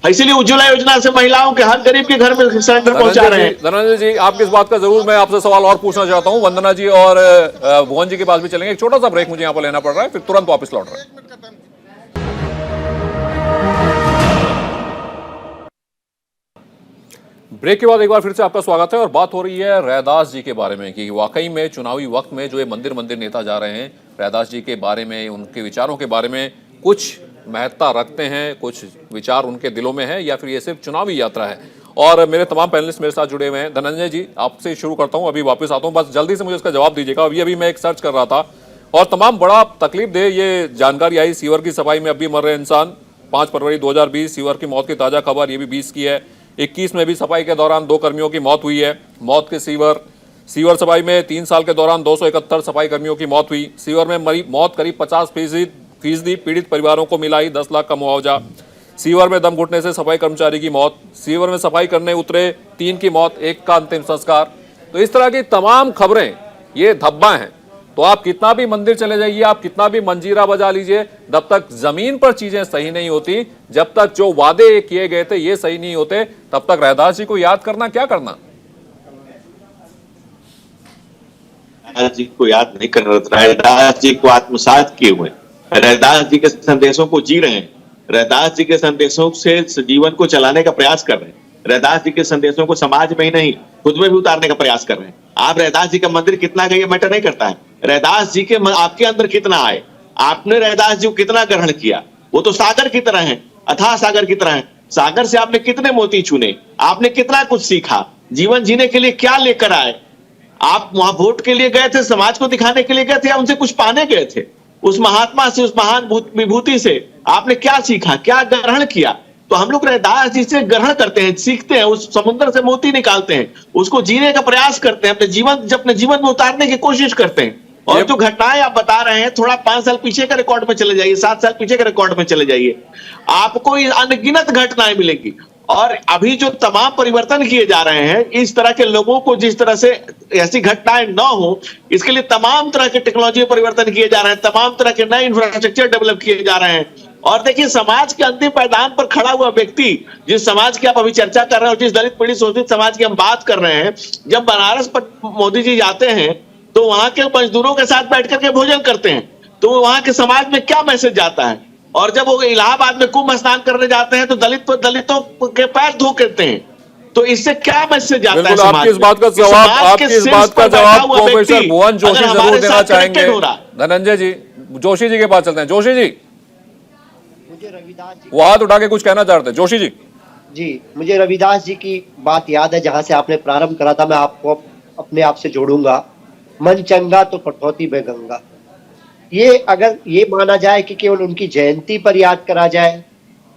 [SPEAKER 4] इसीलिए उज्ज्वला योजना से महिलाओं के हर गरीब के घर में सिलेंडर पहुंचा रहे हैं।
[SPEAKER 1] धनंजय जी, आपकी इस बात का जरूर मैं आपसे सवाल और पूछना चाहता हूं। वंदना जी और भुवन जी के पास भी चलेंगे। एक छोटा सा ब्रेक मुझे यहाँ पर लेना पड़ रहा है, फिर तुरंत वापस लौट रहे हैं। ब्रेक के बाद एक बार फिर से आपका स्वागत है और बात हो रही है रैदास जी के बारे में कि वाकई में चुनावी वक्त में जो ये मंदिर नेता जा रहे हैं, रैदास जी के बारे में, उनके विचारों के बारे में कुछ महत्ता रखते हैं, कुछ विचार उनके दिलों में है, या फिर ये सिर्फ चुनावी यात्रा है। और मेरे तमाम पैनलिस्ट मेरे साथ जुड़े हुए हैं। धनंजय जी, आपसे शुरू करता हूं, अभी वापस आता हूं, बस जल्दी से मुझे इसका जवाब दीजिएगा। अभी मैं एक सर्च कर रहा था और तमाम बड़ा तकलीफ दे ये जानकारी आई। सीवर की सफाई में अब भी मर रहे इंसान। 5 फरवरी 2020 सीवर की मौत की ताजा खबर, ये भी 20 की है। 21 में भी सफाई के दौरान 2 कर्मियों की मौत हुई है। मौत के सीवर सफाई में 3 साल के दौरान 271 सफाई कर्मियों की मौत हुई। सीवर में मरी मौत करीब 50% पीड़ित परिवारों को मिला ही 10 लाख का मुआवजा। सीवर में दम घुटने से सफाई कर्मचारी की मौत। सीवर में सफाई करने उतरे 3 की मौत, 1 का अंतिम संस्कार। तो इस तरह की तमाम खबरें ये धब्बा हैं। तो आप कितना भी मंदिर चले जाइए, आप कितना भी मंजीरा बजा लीजिए, जब तक जमीन पर चीजें सही नहीं होती, जब तक जो वादे किए गए थे ये सही नहीं होते, तब तक रैदास जी को याद करना क्या करना।
[SPEAKER 4] रैदास जी को याद नहीं कर रहे, रैदास जी को आत्मसात किए हुए, रैदास जी के संदेशों को जी रहे हैं, रैदास जी के संदेशों से जीवन को चलाने का प्रयास कर रहे हैं, रैदास जी के संदेशों को समाज में ही नहीं खुद में भी उतारने का प्रयास कर रहे हैं। आप रैदास जी का मंदिर कितना गए ये मैटर नहीं करता है, रैदास जी के आपके अंदर कितना आए, आपने रैदास जी को कितना ग्रहण किया। वो तो सागर की तरह है, अथाह सागर की तरह है। सागर से आपने कितने मोती चुने, आपने कितना कुछ सीखा, जीवन जीने के लिए क्या लेकर आए। आप वहां वोट के लिए गए थे, समाज को दिखाने के लिए गए थे, या उनसे कुछ पाने गए थे। उस महात्मा से, उस महान विभूति से आपने क्या सीखा, क्या ग्रहण किया। तो हम लोग रैदास जी से ग्रहण करते हैं, सीखते हैं, उस समुद्र से मोती निकालते हैं, उसको जीने का प्रयास करते हैं, अपने जीवन में उतारने की कोशिश करते हैं। और जो घटनाएं आप बता रहे हैं, थोड़ा 5 साल पीछे के रिकॉर्ड में चले जाइए, 7 साल पीछे के रिकॉर्ड में चले जाइए, आपको अनगिनत घटनाएं मिलेंगी। और अभी जो तमाम परिवर्तन किए जा रहे हैं, इस तरह के लोगों को जिस तरह से ऐसी घटनाएं न हो, इसके लिए तमाम तरह के टेक्नोलॉजी परिवर्तन किए जा रहे हैं, तमाम तरह के नए इंफ्रास्ट्रक्चर डेवलप किए जा रहे हैं। और देखिए, समाज के अंतिम पायदान पर खड़ा हुआ व्यक्ति, जिस समाज की आप अभी चर्चा कर रहे हैं और जिस दलित पीड़ित शोषित समाज की हम बात कर रहे हैं, जब बनारस पर मोदी जी जाते हैं तो वहां के मजदूरों के साथ बैठ करके भोजन करते हैं, तो वहां के समाज में क्या मैसेज जाता है। और जब वो इलाहाबाद में कुंभ स्नान करने जाते हैं तो दलितों के पैर धो करते हैं, तो इससे क्या मैसेज जाता है समाज।
[SPEAKER 1] आपकी इस बात का जवाब प्रोफेसर भुवन जोशी जरूर देना चाहेंगे। धनंजय जी, जोशी जी के पास चलते हैं। जोशी जी,
[SPEAKER 5] मुझे रविदास जी
[SPEAKER 1] वो हाथ उठा के कुछ कहना चाहते हैं। जोशी जी।
[SPEAKER 5] जी, मुझे रविदास जी की बात याद है, जहां से आपने प्रारंभ करा था, मैं आपको अपने आप से जोड़ूंगा। मन चंगा तो कठौती में गंगा। ये अगर ये माना जाए कि केवल उनकी जयंती पर याद करा जाए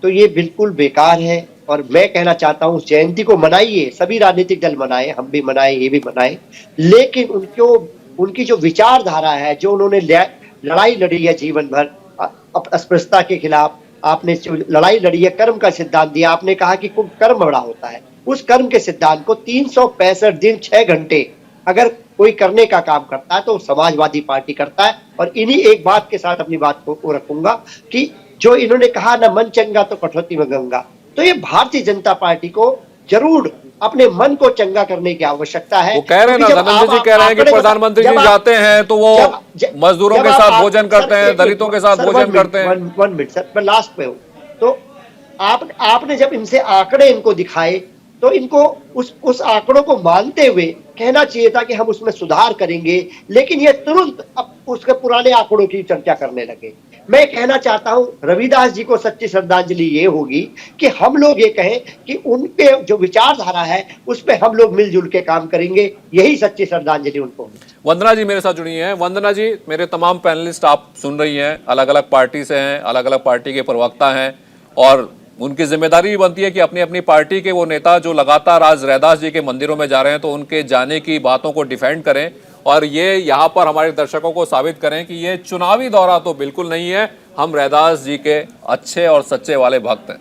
[SPEAKER 5] तो ये बिल्कुल बेकार है। और मैं कहना चाहता हूँ, उस जयंती को मनाइए, सभी राजनीतिक दल मनाए, हम भी मनाए, ये भी मनाए, लेकिन उनकी जो विचारधारा है, जो उन्होंने लड़ाई लड़ी है जीवन भर अस्पृश्यता के खिलाफ, आपने जो लड़ाई लड़ी है, कर्म का सिद्धांत दिया, आपने कहा कि कर्म बड़ा होता है, उस कर्म के सिद्धांत को 365 दिन 6 घंटे अगर कोई करने का काम करता है तो समाजवादी पार्टी करता है। और इन्हीं एक बात के साथ अपनी बात को रखूंगा कि जो इन्होंने कहा ना, मन चंगा तो कठौती में गंगा, तो ये भारतीय जनता पार्टी को जरूर अपने मन को चंगा करने की आवश्यकता है।
[SPEAKER 1] वो कह रहे हैं ना, धनंजय जी कह रहे हैं कि प्रधानमंत्री जी जाते हैं तो वो मजदूरों के साथ भोजन करते हैं, दलितों के साथ भोजन करते हैं।
[SPEAKER 5] 1 मिनट सर, मैं लास्ट पे हूँ। तो आपने जब इनसे आंकड़े इनको दिखाए तो इनको उस आंकड़ों को मानते हुए कहना चाहिए था कि हम उसमें सुधार करेंगे, लेकिन ये तुरंत अब उसके पुराने आंकड़ों की चर्चा करने लगे। मैं कहना चाहता हूं रविदास जी को सच्ची श्रद्धांजलि ये होगी कि हम लोग ये कहें कि उनके जो विचारधारा है उस पर हम लोग मिलजुल के काम करेंगे, यही सच्ची श्रद्धांजलि उनको।
[SPEAKER 1] वंदना जी मेरे साथ जुड़ी हैं। वंदना जी, मेरे तमाम पैनलिस्ट आप सुन रही हैं, अलग अलग पार्टी से हैं, अलग अलग पार्टी के प्रवक्ता हैं और उनकी जिम्मेदारी भी बनती है कि अपनी अपनी पार्टी के वो नेता जो लगातार आज रैदास जी के मंदिरों में जा रहे हैं तो उनके जाने की बातों को डिफेंड करें और ये यहाँ पर हमारे दर्शकों को साबित करें कि ये चुनावी दौरा तो बिल्कुल नहीं है, हम रैदास जी के अच्छे और सच्चे वाले भक्त हैं।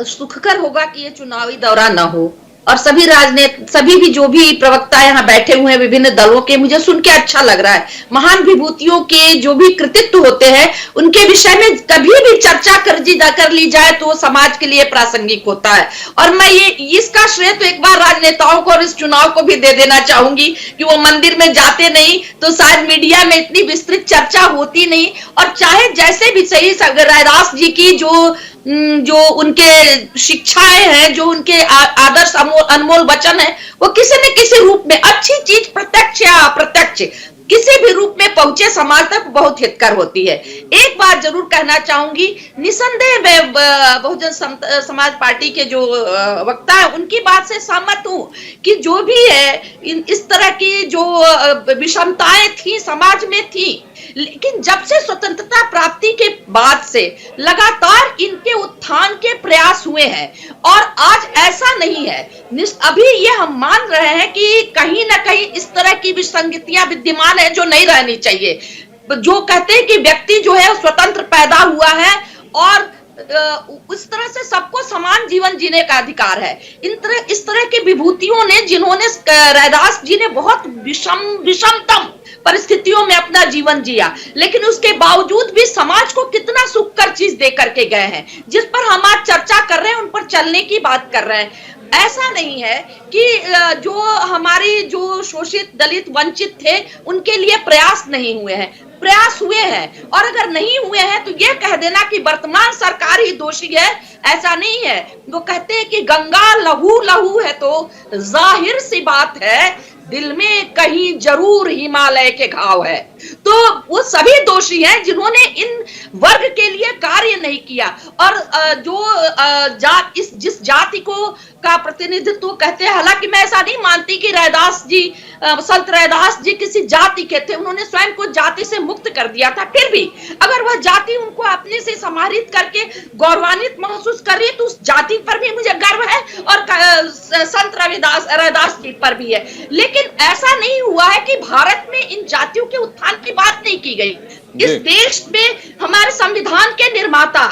[SPEAKER 7] सुखकर होगा कि ये चुनावी दौरा ना हो और सभी भी जो भी प्रवक्ता यहाँ बैठे हुए हैं विभिन्न दलों के, मुझे सुन के अच्छा लग रहा है। महान विभूतियों के जो भी कृतित्व होते हैं उनके विषय में कभी भी चर्चा कर ली जाए तो समाज के लिए प्रासंगिक होता है। और मैं ये इसका श्रेय तो एक बार राजनेताओं को और इस चुनाव को भी दे देना चाहूंगी कि वो मंदिर में जाते नहीं तो शायद मीडिया में इतनी विस्तृत चर्चा होती नहीं। और चाहे जैसे भी सही रैदास जी की जो उनके शिक्षाएं हैं, जो उनके आदर्श अनमोल वचन है, वो किसी न किसी रूप में अच्छी चीज प्रत्यक्ष या अप्रत्यक्ष किसी भी रूप में पहुंचे समाज तक बहुत हितकर होती है। एक बात जरूर कहना चाहूंगी, निसंदेह मैं बहुजन समाज पार्टी के जो वक्ता है उनकी बात से सहमत हूं कि जो भी है इस तरह की जो विषमताएं थी समाज में थी, लेकिन जब से स्वतंत्रता प्राप्ति के बाद से लगातार इनके उत्थान के प्रयास हुए हैं और आज ऐसा नहीं है। अभी ये हम मान रहे हैं कि कहीं ना कहीं इस तरह की विसंगतियां विद्यमान है जो नहीं रहनी चाहिए। जो कहते हैं कि व्यक्ति जो है स्वतंत्र पैदा हुआ है और उस तरह से सबको समान जीवन जीने का अधिकार है। इस तरह की विभूतियों ने, जिन्होंने रैदास जी ने बहुत विषमतम परिस्थितियों में अपना जीवन जिया, लेकिन उसके बावजूद भी समाज को कितना सुखकर चीज दे करके गए हैं, जिस पर हम आज चर्चा कर रहे हैं, उन पर चलने की बात कर रहे हैं। ऐसा नहीं है कि जो हमारी जो शोषित दलित वंचित थे उनके लिए प्रयास नहीं हुए हैं, प्रयास हुए हैं। और अगर नहीं हुए हैं तो ये कह देना कि वर्तमान सरकार ही दोषी है, ऐसा नहीं है। वो कहते हैं कि गंगा लहू लहू है तो जाहिर सी बात है दिल में कहीं जरूर हिमालय के घाव है। तो वो सभी दोषी हैं जिन्होंने इन वर्ग के लिए कार्य नहीं किया। और जिस जाति को का प्रतिनिधित्व कहते हैं, हालांकि मैं ऐसा नहीं मानती कि रैदास जी, संत रैदास जी किसी जाति के थे, उन्होंने स्वयं को जाति से मुक्त कर दिया था। फिर भी अगर वह जाति उनको अपने से समाहित करके गौरवान्वित महसूस कर रही है तो उस जाति पर भी मुझे गर्व है और संत रैदास जी पर भी है। लेकिन ऐसा नहीं हुआ है कि भारत में इन जातियों के उत्थान की बात नहीं की गई। इस देश में हमारे संविधान के निर्माता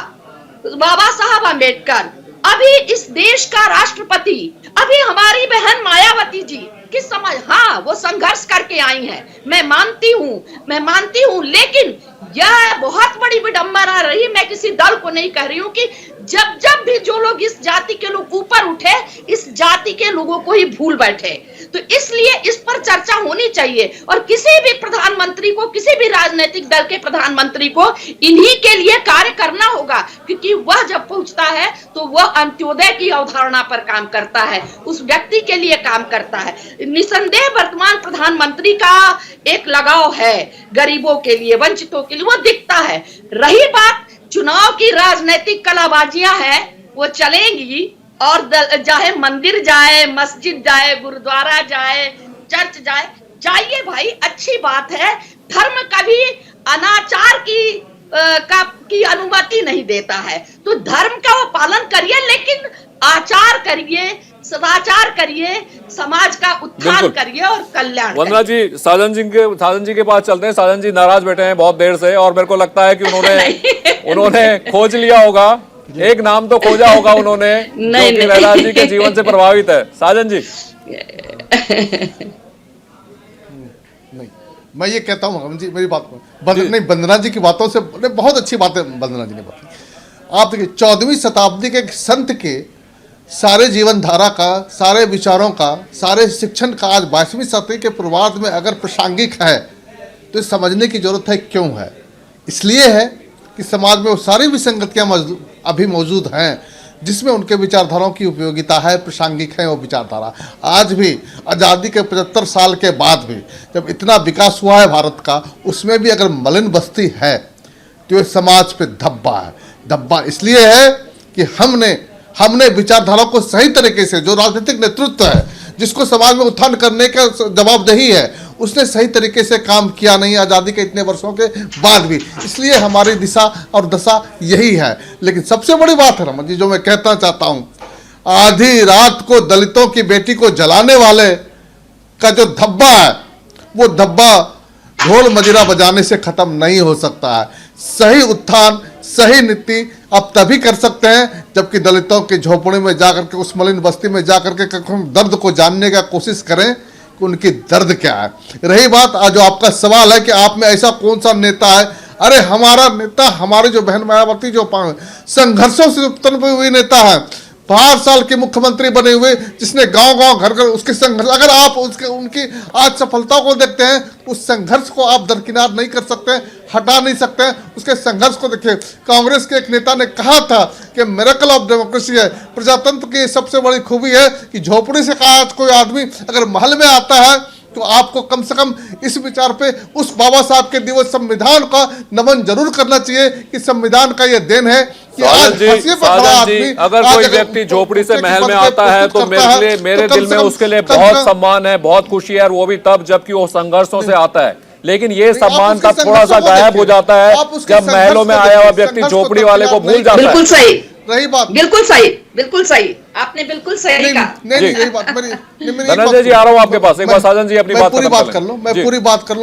[SPEAKER 7] बाबा साहब अम्बेडकर, अभी इस देश का राष्ट्रपति, अभी हमारी बहन मायावती जी किस समय, हाँ वो संघर्ष करके आई हैं, मैं मानती हूँ, लेकिन यह बहुत बड़ी विडंबना रही। मैं किसी दल को नहीं कह रही हूँ कि जब भी जो लोग इस जाति के लोग ऊपर उठे, इस जाति के लोगों को ही भूल बैठे। तो इसलिए इस पर चर्चा होनी चाहिए और किसी भी प्रधानमंत्री को, किसी भी राजनीतिक दल के प्रधानमंत्री को इन्हीं के लिए कार्य करना होगा, क्योंकि वह जब पहुंचता है तो वह अंत्योदय की अवधारणा पर काम करता है, उस व्यक्ति के लिए काम करता है। निसंदेह वर्तमान प्रधानमंत्री का एक लगाव है गरीबों के लिए, वंचितों के लिए, वो दिखता है। रही बात चुनाव की राजनीतिक कलाबाजियां हैं, वो चलेंगी और चाहे मंदिर जाए, मस्जिद जाए, गुरुद्वारा जाए, चर्च जाए, जाइए भाई, अच्छी बात है। धर्म कभी अनाचार की अनुमति नहीं देता है, तो धर्म का वो पालन करिए, लेकिन आचार करिए, सदाचार करिए, समाज का उत्थान करिए और कल्याण।
[SPEAKER 1] वंदना जी, साजन जी के पास चलते हैं। साजन जी नाराज बैठे हैं बहुत देर से और मेरे को लगता है कि उन्होंने खोज लिया होगा, एक नाम तो खोजा होगा उन्होंने जो कि रैदास जी के जीवन से प्रभावित है। साजन जी,
[SPEAKER 6] नहीं, मैं ये कहता हूँ जी, मेरी बात नहीं, वंदना जी की बातों से बहुत अच्छी बातें वंदना जी ने बताई। आप देखिए 14वीं शताब्दी के संत के सारे जीवन धारा का, सारे विचारों का, सारे शिक्षण का आज 22वीं शताब्दी के पूर्वार्ध में अगर प्रासंगिक है तो समझने की जरूरत है क्यों है। इसलिए है कि समाज में वो सारी विसंगतियाँ अभी मौजूद हैं जिसमें उनके विचारधाराओं की उपयोगिता है, प्रासंगिक है वो विचारधारा। आज भी आज़ादी के 75 साल के बाद भी जब इतना विकास हुआ है भारत का, उसमें भी अगर मलिन बस्ती है तो ये समाज पे धब्बा है। धब्बा इसलिए है कि हमने विचारधारा को सही तरीके से, जो राजनीतिक नेतृत्व है जिसको समाज में उत्थान करने का जवाबदेही है, उसने सही तरीके से काम किया नहीं आज़ादी के इतने वर्षों के बाद भी। इसलिए हमारी दिशा और दशा यही है। लेकिन सबसे बड़ी बात है रमन जी, जो मैं कहना चाहता हूँ, आधी रात को दलितों की बेटी को जलाने वाले का जो धब्बा है, वो धब्बा ढोल मजीरा बजाने से खत्म नहीं हो सकता है। सही उत्थान, सही नीति आप तभी कर सकते हैं जबकि दलितों की झोपड़ी में जाकर के, उस मलिन बस्ती में जाकर के दर्द को जानने का कोशिश करें कि उनकी दर्द क्या है। रही बात आज जो आपका सवाल है कि आप में ऐसा कौन सा नेता है, अरे हमारा नेता, हमारे जो बहन मायावती जो संघर्षों से उत्पन्न हुई नेता है, 5 साल के मुख्यमंत्री बने हुए, जिसने गांव-गांव घर घर उसके संघर्ष, अगर आप उनकी आज सफलता को देखते हैं, उस संघर्ष को आप दरकिनार नहीं कर सकते, हटा नहीं सकते। उसके संघर्ष को देखिए। कांग्रेस के एक नेता ने कहा था कि मिरेकल ऑफ डेमोक्रेसी है, प्रजातंत्र की सबसे बड़ी खूबी है कि झोपड़ी से आज कोई आदमी अगर महल में आता है तो आपको कम से कम इस विचार पे उस बाबा साहब के दिए संविधान का नमन जरूर करना चाहिए कि संविधान का ये देन है कि आज फांसी पर खड़ा आदमी,
[SPEAKER 1] अगर कोई व्यक्ति झोपड़ी से महल में आता है तो मेरे दिल में उसके लिए बहुत सम्मान है, बहुत खुशी है, और वो भी तब जबकि वो संघर्षों से आता है। लेकिन ये सम्मान तब थोड़ा सा गायब हो जाता है जब महलों में आया हुआ व्यक्ति झोपड़ी वाले को भूल जाता है।
[SPEAKER 7] बिल्कुल सही,
[SPEAKER 6] रही बात,
[SPEAKER 7] बिल्कुल सही, बिल्कुल सही, आपने बिल्कुल सही कहा।
[SPEAKER 6] नहीं, यही बात
[SPEAKER 1] धनंजय जी, आ रहा हूं आपके पास, एक बार साजन जी अपनी बात
[SPEAKER 6] पूरी बात कर लो, मैं पूरी बात कर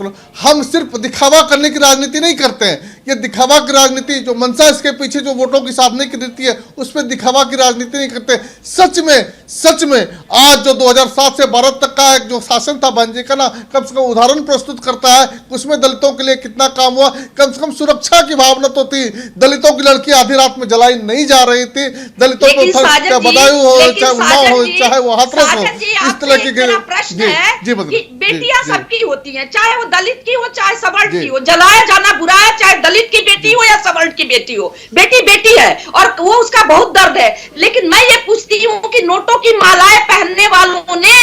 [SPEAKER 6] लूं। हम सिर्फ दिखावा करने की राजनीति नहीं करते हैं। ये दिखावा की राजनीति, जो मंशा इसके पीछे जो वोटों की साधने की नीति है, उस पर दिखावा की राजनीति नहीं करते। सच में आज जो 2007 से 12 तक का एक जो शासन था बहन का ना, कम से कम उदाहरण प्रस्तुत करता है उसमें दलितों के लिए कितना काम हुआ। कम से कम सुरक्षा की भावना तो थी, दलितों की लड़की आधी रात में जलाई नहीं जा रही थी, दलितों को बदायूं हो, चाहे उन्नाव हो, चाहे वो हाथरस हो, इस तरह की
[SPEAKER 7] प्रश्न है कि बेटियां सबकी होती हैं, चाहे वो दलित की हो चाहे सवर्ण की हो। जलाया जाना बुरा है, चाहे दलित की बेटी हो या सवर्ण की बेटी हो। बेटी बेटी है और वो उसका बहुत दर्द है। लेकिन मैं ये पूछती हूँ कि नोटों की मालाएं पहनने वालों ने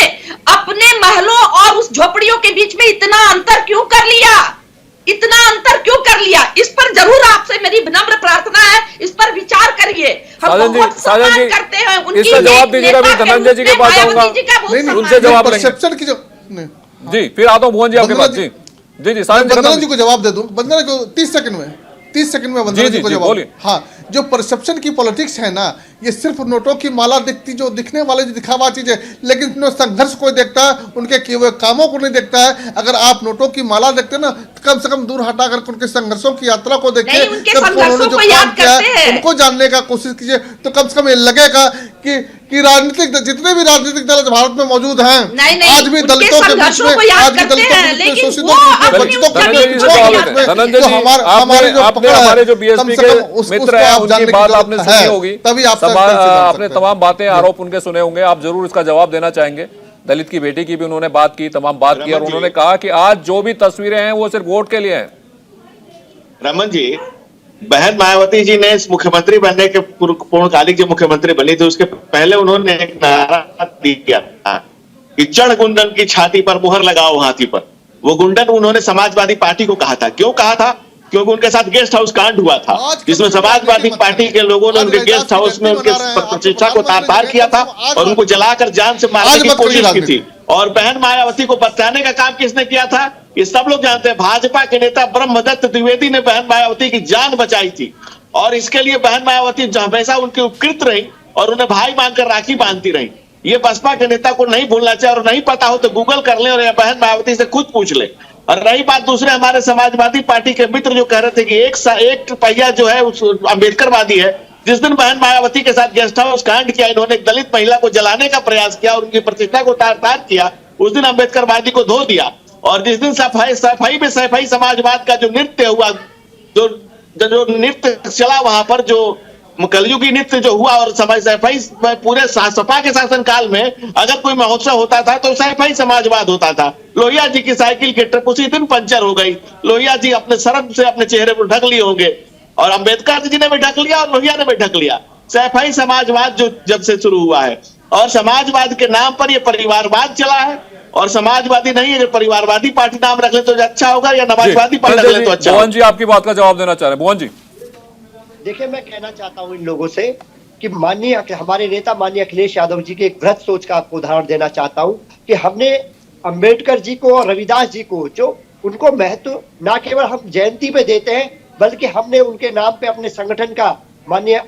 [SPEAKER 7] अपने महलों और उस झोपड़ियों के बीच में इतना अंतर क्यों कर लिया? इतना अंतर क्यों कर लिया? इस पर जरूर आपसे मेरी विनम्र प्रार्थना है, इस पर विचार करिए। हम बहुत सम्मान करते हैं उनकी।
[SPEAKER 1] इसका जवाब दीजिएगा, मैं धनंजय जी के पास आऊंगा, उनसे जवाब
[SPEAKER 6] परसेप्शन की जो
[SPEAKER 1] जी, फिर आता हूं मोहन जी आपके पास। जी जी जी,
[SPEAKER 6] वंदना जी को जवाब दे दूं, वंदना को 30 सेकंड में वंदना जी को जवाब। हाँ, जो परसेप्शन की पॉलिटिक्स है ना, ये सिर्फ नोटों की माला दिखने वाले जो दिखावा चीज है, लेकिन संघर्ष को देखता है, उनके किए हुए कामों को नहीं देखता है। अगर आप नोटों की माला देखते हैं ना, कम से कम दूर हटा कर उनके संघर्षों की यात्रा को देखिए, उन्होंने जो काम किया है उनको जानने का कोशिश कीजिए, तो कम से कम ये लगेगा कि राजनीतिक, जितने भी राजनीतिक दल भारत में मौजूद हैं, आज भी दलितों के बीच में, आज भी दलितों के बीच में, शोषितों के बीच में, बच्चों के बीच में, हमारे जो बीएसपी के मित्र हैं उनकी बात आपने सुनी होगी, तभी आपने तमाम बातें, आरोप उनके सुने होंगे, आप जरूर इसका जवाब देना चाहेंगे। दलित की बेटी की भी उन्होंने बात की, तमाम बात की, और उन्होंने कहा कि आज जो भी तस्वीरें हैं वो सिर्फ वोट के लिए हैं।
[SPEAKER 4] रमन जी, बहन मायावती जी ने इस मुख्यमंत्री बनने के पूर्णकालिक जो मुख्यमंत्री बनी थी, उसके पहले उन्होंने एक नारा दिया था कि चढ़ गुंडन की छाती पर मुहर लगाओ हाथी पर। वो गुंडन उन्होंने समाजवादी पार्टी को कहा था। क्यों कहा था? क्योंकि उनके साथ गेस्ट हाउस कांड हुआ था, जिसमें समाजवादी पार्टी के लोगों ने उनके गेस्ट हाउस में उनके प्रतिष्ठा को तार किया था और उनको जलाकर जान से मारने की कोशिश की थी। और बहन मायावती को बचाने का काम किसने किया था? ये सब लोग जानते हैं। भाजपा के नेता ब्रह्मदत्त द्विवेदी ने बहन मायावती की जान बचाई थी, और इसके लिए बहन मायावती हमेशा उनके उपकृत रही और उन्हें भाई मानकर राखी बांधती रही। ये बसपा के नेता को नहीं भूलना चाहिए, और नहीं पता हो तो गूगल कर ले और बहन मायावती से खुद पूछ ले। और रही बात दूसरे हमारे समाजवादी पार्टी के मित्र जो कह रहे थे कि एक पहिया जो है उस अम्बेडकरवादी है, जिस दिन बहन मायावती के साथ गेस्ट हाउस कांड किया, इन्होंने एक दलित महिला को जलाने का प्रयास किया और उनकी प्रतिष्ठा को तार किया, उस दिन अम्बेडकरवादी को धो दिया। और जिस दिन सफाई समाजवाद का जो नृत्य हुआ, जो नृत्य चला वहां पर, जो कलयुगी नृत्य जो हुआ, और सफाई पूरे सपा के शासनकाल में अगर कोई महोत्सव होता था तो सफाई समाजवाद होता था। लोहिया जी की साइकिल की ट्रिप उसी दिन पंचर हो गई। लोहिया जी अपने शर्म से अपने चेहरे पर ढक लिए होंगे, और अंबेडकर जी ने भी ढक लिया और लोहिया ने भी ढक लिया। सैफई समाजवाद जो जब से शुरू हुआ है, और समाजवाद के नाम पर ये परिवारवाद चला है। और समाजवादी नहीं, अगर परिवारवादी पार्टी नाम रख ले तो अच्छा होगा, या नमाजवादी पार्टी रख ले तो अच्छा होगा।
[SPEAKER 1] भुवन जी आपकी बात का जवाब देना चाह रहे हैं। भुवन जी,
[SPEAKER 5] देखिए, मैं कहना चाहता हूं इन लोगों से कि माननीय हमारे नेता माननीय अखिलेश यादव जी के एक बृहद सोच का आपको उदाहरण देना चाहता हूं कि हमने अंबेडकर जी को और रविदास जी को, जो उनको महत्व ना केवल हम जयंती पे देते हैं, बल्कि हमने उनके नाम पे अपने संगठन का माननीय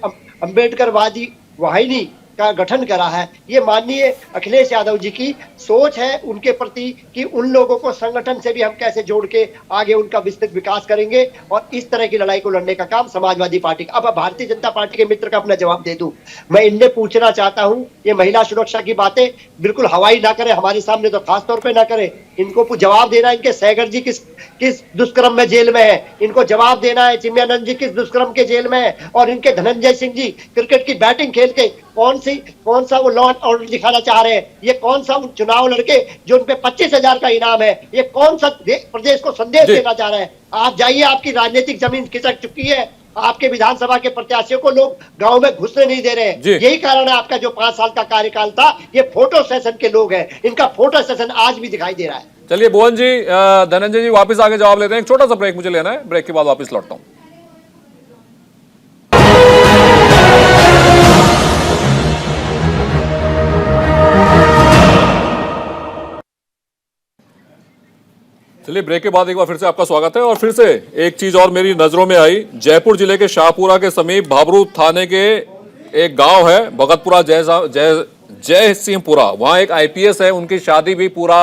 [SPEAKER 5] अंबेडकरवादी वाहिनी का गठन करा है। ये माननीय अखिलेश यादव जी की सोच है उनके प्रति कि उन लोगों को संगठन से भी हम कैसे जोड़ के आगे उनका विस्तृत विकास करेंगे, और इस तरह की लड़ाई को लड़ने का काम समाजवादी पार्टी का। अब भारतीय जनता पार्टी के मित्र का अपना जवाब दे दूं, मैं इनसे पूछना चाहता हूं, ये महिला सुरक्षा की बातें बिल्कुल हवाई ना करें, हमारे सामने तो खास तौर पर ना करें। इनको जवाब देना है, इनके सहगल जी किस दुष्कर्म में जेल में है, इनको जवाब देना है चिन्मयानंद जी किस दुष्कर्म के जेल में है, और इनके धनंजय सिंह जी क्रिकेट की बैटिंग खेल के कौन सा वो लॉ एंड ऑर्डर दिखाना चाह रहे हैं, ये कौन सा चुनाव लड़के जो उन पे 25,000 का इनाम है, ये कौन सा प्रदेश को संदेश देना चाह रहे हैं। आप जाइए, आपकी राजनीतिक जमीन खिसक चुकी है, आपके विधानसभा के प्रत्याशियों को लोग गांव में घुसने नहीं दे रहे हैं। यही कारण है आपका जो 5 साल का कार्यकाल था, ये फोटो सेशन के लोग हैं, इनका फोटो सेशन आज भी दिखाई दे रहा है।
[SPEAKER 1] चलिए भुवन जी, धनंजय जी वापस आगे जवाब लेते हैं। एक छोटा सा ब्रेक मुझे लेना है, ब्रेक के बाद वापस लौटता हूं। चलिए, ब्रेक के बाद एक बार फिर से आपका स्वागत है। और फिर से एक चीज और मेरी नजरों में आई। जयपुर जिले के शाहपुरा के समीप भाबरू थाने के एक गांव है भगतपुरा जय सिंहपुरा, वहां एक आईपीएस है, उनकी शादी भी पूरा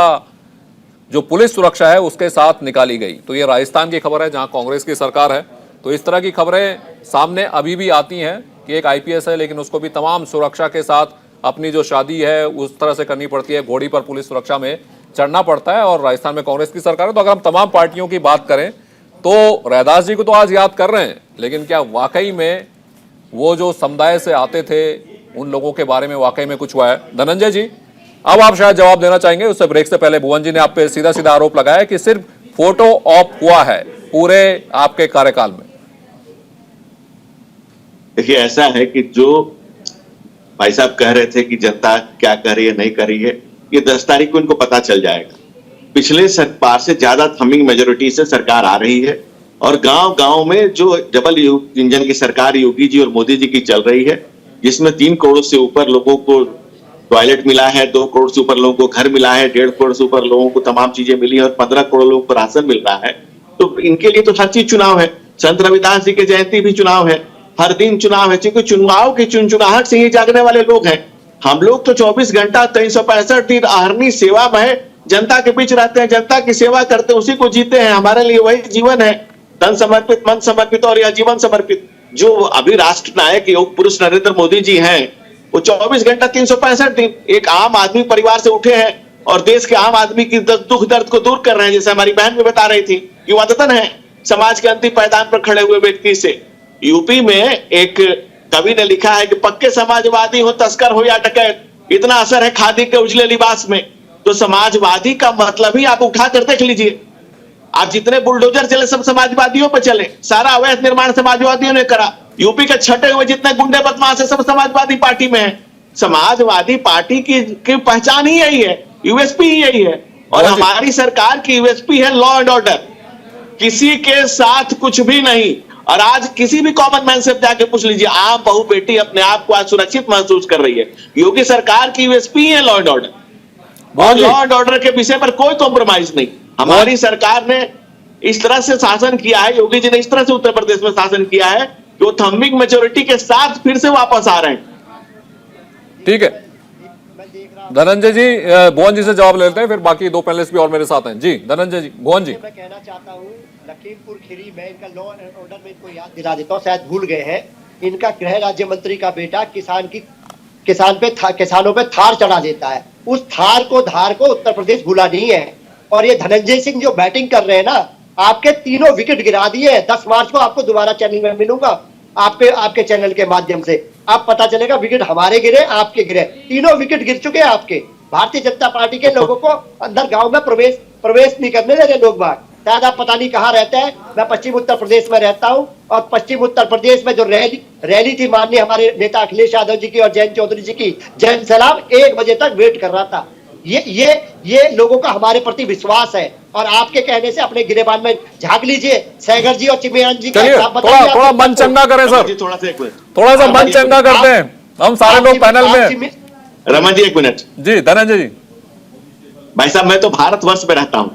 [SPEAKER 1] जो पुलिस सुरक्षा है उसके साथ निकाली गई। तो ये राजस्थान की खबर है जहां कांग्रेस की सरकार है। तो इस तरह की खबरें सामने अभी भी आती हैं कि एक आईपीएस है लेकिन उसको भी तमाम सुरक्षा के साथ अपनी जो शादी है उस तरह से करनी पड़ती है, घोड़ी पर पुलिस सुरक्षा में चढ़ना पड़ता है। और राजस्थान में कांग्रेस की सरकार है। तो अगर हम तमाम पार्टियों की बात करें तो रैदास जी को तो आज याद कर रहे हैं, लेकिन क्या वाकई में वो जो समुदाय से आते थे उन लोगों के बारे में वाकई में कुछ हुआ है? धनंजय जी, अब आप शायद जवाब देना चाहेंगे। उससे ब्रेक से पहले भुवन जी ने आप पे सीधा सीधा आरोप लगाया कि सिर्फ फोटो ऑप हुआ है पूरे आपके कार्यकाल में।
[SPEAKER 4] देखिए, ऐसा है कि जो भाई साहब कह रहे थे कि जनता क्या कर रही है नहीं कर रही है, ये 10 तारीख को इनको पता चल जाएगा। पिछले बार से ज्यादा थमिंग मेजोरिटी से सरकार आ रही है, और गांव गांव में जो डबल इंजन की सरकार योगी जी और मोदी जी की चल रही है, जिसमें 3 करोड़ से ऊपर लोगों को टॉयलेट मिला है, 2 करोड़ से ऊपर लोगों को घर मिला है, 1.5 करोड़ से ऊपर लोगों को तमाम चीजें मिली है, और 15 करोड़ लोगों को राशन मिल रहा है। तो इनके लिए तो हर चीज चुनाव है। संत रविदास जी की जयंती भी चुनाव है, हर दिन चुनाव है, क्योंकि चुनाव की चुनचुनाहट से ही जागने वाले लोग हैं। हम लोग तो 24 घंटा 365 दिन आहरनी सेवा में जनता के बीच रहते हैं, जनता की सेवा करते हैं, उसी को जीते हैं। हमारे लिए वही जीवन है, तन समर्पित, मन समर्पित और यह जीवन समर्पित। जो अभी राष्ट्र नायक योग पुरुष नरेंद्र मोदी जी हैं, वो 24 घंटा 365 दिन एक आम आदमी परिवार से उठे हैं और देश के आम आदमी की दुख दर्द को दूर कर रहे हैं। जैसे हमारी बहन भी बता रही थी, युवादतन है समाज के अंतिम पायदान पर खड़े हुए व्यक्ति से। यूपी में एक कवि ने लिखा है कि पक्के समाजवादी हो, तस्कर हो या डकैत, इतना असर है खादी के उजले लिबास में। तो समाजवादी का मतलब ही आप उठा कर देख लीजिए, आप जितने बुलडोजर चले सब समाजवादियों पे चले, सारा अवैध निर्माण समाजवादियों ने करा। यूपी के छठे हुए जितने गुंडे बदमाश है सब समाजवादी पार्टी में है। समाजवादी पार्टी की पहचान ही यही है, यूएसपी ही यही है। और हमारी सरकार की यूएसपी है लॉ एंड ऑर्डर, किसी के साथ कुछ भी नहीं। और आज किसी भी कॉमन मैन से जाके पूछ लीजिए, आम बहू बेटी अपने आप को आज सुरक्षित महसूस कर रही है। योगी सरकार की यूएसपी है लॉ एंड ऑर्डर, और लॉ एंड ऑर्डर के विषय पर कोई कॉम्प्रोमाइज नहीं। हमारी सरकार ने इस तरह से शासन किया है, योगी जी ने इस तरह से उत्तर प्रदेश में शासन किया है कि वो थम्बिंग मेजोरिटी के साथ फिर से वापस आ रहे हैं।
[SPEAKER 1] ठीक है धनंजय जी, भुवन जी से जवाब लेते हैं, फिर बाकी 2 पैनलिस्ट भी और मेरे साथ हैं। जी धनंजय जी, भुवन जी।
[SPEAKER 5] मैं कहना चाहता हूँ, लखीमपुर खीरी में इनका लॉ एंड ऑर्डर में इनको याद दिला देता हूँ, शायद भूल गए हैं। इनका गृह राज्य मंत्री का बेटा किसानों पे थार चढ़ा देता है। उस थार को धार को उत्तर प्रदेश भूला नहीं है। और ये धनंजय सिंह जो बैटिंग कर रहे हैं ना, आपके 3 विकेट गिरा दिए। 10 मार्च को आपको दोबारा चैनल में मिलूंगा, आपके चैनल के माध्यम से आप पता चलेगा विकेट हमारे गिरे, आपके गिरे, 3 विकेट गिर चुके हैं आपके। भारतीय जनता पार्टी के लोगों को अंदर गांव में प्रवेश नहीं करने दे रहे लोग बाग। शायद आप पता नहीं कहाँ रहते हैं, मैं पश्चिम उत्तर प्रदेश में रहता हूँ, और पश्चिम उत्तर प्रदेश में जो रैली थी माननीय हमारे नेता अखिलेश यादव जी की और जयंत चौधरी जी की, जय सलाम, 1 बजे तक वेट कर रहा था। ये लोगों का हमारे प्रति विश्वास है, और आपके कहने से अपने गिरेबान में झांक लीजिए। सैगर जी और चिमयान जी का हिसाब बताइए।
[SPEAKER 1] थोड़ा मन चंगा करें सर,
[SPEAKER 4] थोड़ा सा एक मिनट,
[SPEAKER 1] थोड़ा सा मन चंगा करते हैं हम सारे लोग पैनल में।
[SPEAKER 4] रमन जी 1 मिनट।
[SPEAKER 1] जी धनंजय जी।
[SPEAKER 4] भाई साहब, मैं तो भारतवर्ष में रहता हूं,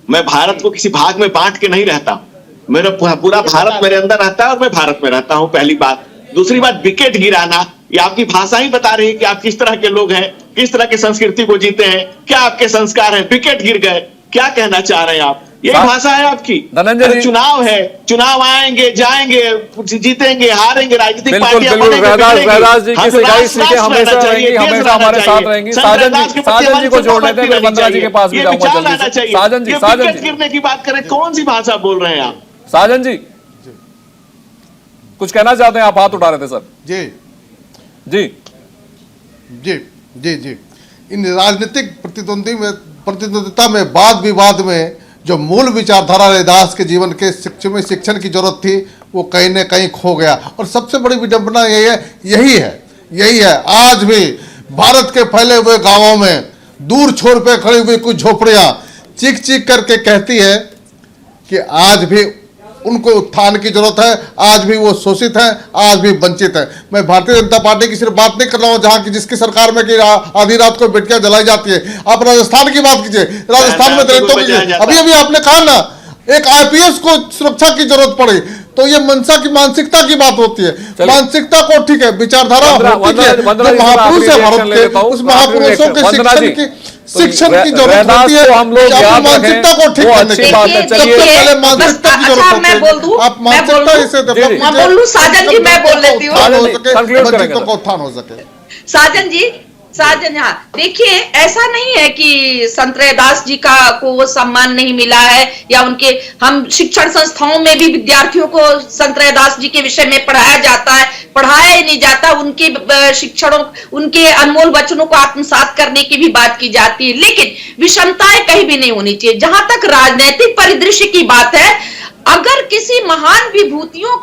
[SPEAKER 4] मैं भारत को किसी भाग में बांट के नहीं रहता हूं। मेरा पूरा भारत मेरे अंदर रहता है और मैं भारत में रहता हूं, पहली बात। दूसरी बात, विकेट गिराना, ये आपकी भाषा ही बता रही है कि आप किस तरह के लोग हैं, किस तरह की संस्कृति को जीते हैं, क्या आपके संस्कार हैं। विकेट गिर गए, क्या कहना चाह रहे हैं आप? यही भाषा है आपकी।
[SPEAKER 1] धनंजय जी,
[SPEAKER 4] चुनाव है, चुनाव आएंगे जाएंगे, जीतेंगे हारेंगे, राजनीतिक
[SPEAKER 1] बिल्कुल
[SPEAKER 4] पार्टियां
[SPEAKER 1] बिल्कुल,
[SPEAKER 4] बनेंगी,
[SPEAKER 1] रहदास जी की
[SPEAKER 4] हम
[SPEAKER 1] सिखाई सीखें
[SPEAKER 4] राष्ट्र
[SPEAKER 1] हमेशा
[SPEAKER 4] रहना
[SPEAKER 1] रहेंगी,
[SPEAKER 4] चाहिए,
[SPEAKER 1] हमेशा
[SPEAKER 4] देश
[SPEAKER 1] हमारे
[SPEAKER 4] रहना
[SPEAKER 1] साथ
[SPEAKER 4] चाहिए।
[SPEAKER 1] रहेंगी।
[SPEAKER 4] संत रविदास के प्रति
[SPEAKER 1] साजन जी को
[SPEAKER 4] हमारी
[SPEAKER 1] जोड़ लेते हैं, फिर
[SPEAKER 4] रहनी
[SPEAKER 1] वंदना जी के
[SPEAKER 4] चाहिए।
[SPEAKER 1] पास भी
[SPEAKER 4] ये
[SPEAKER 1] जाऊंगा
[SPEAKER 4] विचार
[SPEAKER 1] जल्दी
[SPEAKER 4] लाना
[SPEAKER 1] से।
[SPEAKER 4] चाहिए।
[SPEAKER 1] साजन जी,
[SPEAKER 4] ये
[SPEAKER 1] साजन
[SPEAKER 4] विकेट
[SPEAKER 1] जी,
[SPEAKER 4] गिरने की बात करें, कौन सी भाषा बोल रहे हैं आप?
[SPEAKER 1] साजन जी कुछ कहना चाहते हैं? आप हाथ उठा रहे थे सर।
[SPEAKER 6] जी
[SPEAKER 1] जी
[SPEAKER 6] जी जी जी इन राजनीतिक प्रतिद्वंदिता में, वाद विवाद में जो मूल विचारधारा रविदास के जीवन के शिक्षण की जरूरत थी, वो कहीं न कहीं खो गया। और सबसे बड़ी विडंबना यही है आज भी भारत के फैले हुए गांवों में दूर छोर पे खड़ी हुई कुछ झोपड़ियां चीख चीख करके कहती है कि आज भी उनको उत्थान की जरूरत है, आज भी वो शोषित हैं, आज भी वंचित हैं। मैं भारतीय जनता पार्टी की सिर्फ बात नहीं कर रहा हूँ जहाँ की जिसकी सरकार में कि आधी रात को बेटियां जलाई जाती है। आप राजस्थान की बात कीजिए, राजस्थान में दलितों की, अभी आपने कहा ना एक IPS को सुरक्षा की जरूरत पड़ी, तो ये मनसा की मानसिकता की बात होती है। मानसिकता को ठीक है, विचारधारा होती है, महापुरुष है भारत के, उस महापुरुषों के शिक्षण की जरूरत होती है।
[SPEAKER 1] हम लोग
[SPEAKER 6] मानसिकता को ठीक करने की बात है, पहले मानसिकता की जरूरत होती है। आप मानसिकता इसे डेवलप
[SPEAKER 7] मैं बोल लूं, साजन जी, मैं बोल लेती हूँ,
[SPEAKER 6] वंचितों का उत्थान हो सके।
[SPEAKER 7] साजन जी, साजन, हाँ देखिए, ऐसा नहीं है कि संत रविदास जी को वो सम्मान नहीं मिला है, या उनके, हम शिक्षण संस्थाओं में भी विद्यार्थियों को संत रविदास जी के विषय में पढ़ाया जाता है, पढ़ाया ही नहीं जाता, उनके शिक्षणों, उनके अनमोल वचनों को आत्मसात करने की भी बात की जाती है। लेकिन विषमताएं कहीं भी नहीं होनी चाहिए। जहां तक राजनीतिक परिदृश्य की बात है, अगर किसी महान विभूतियों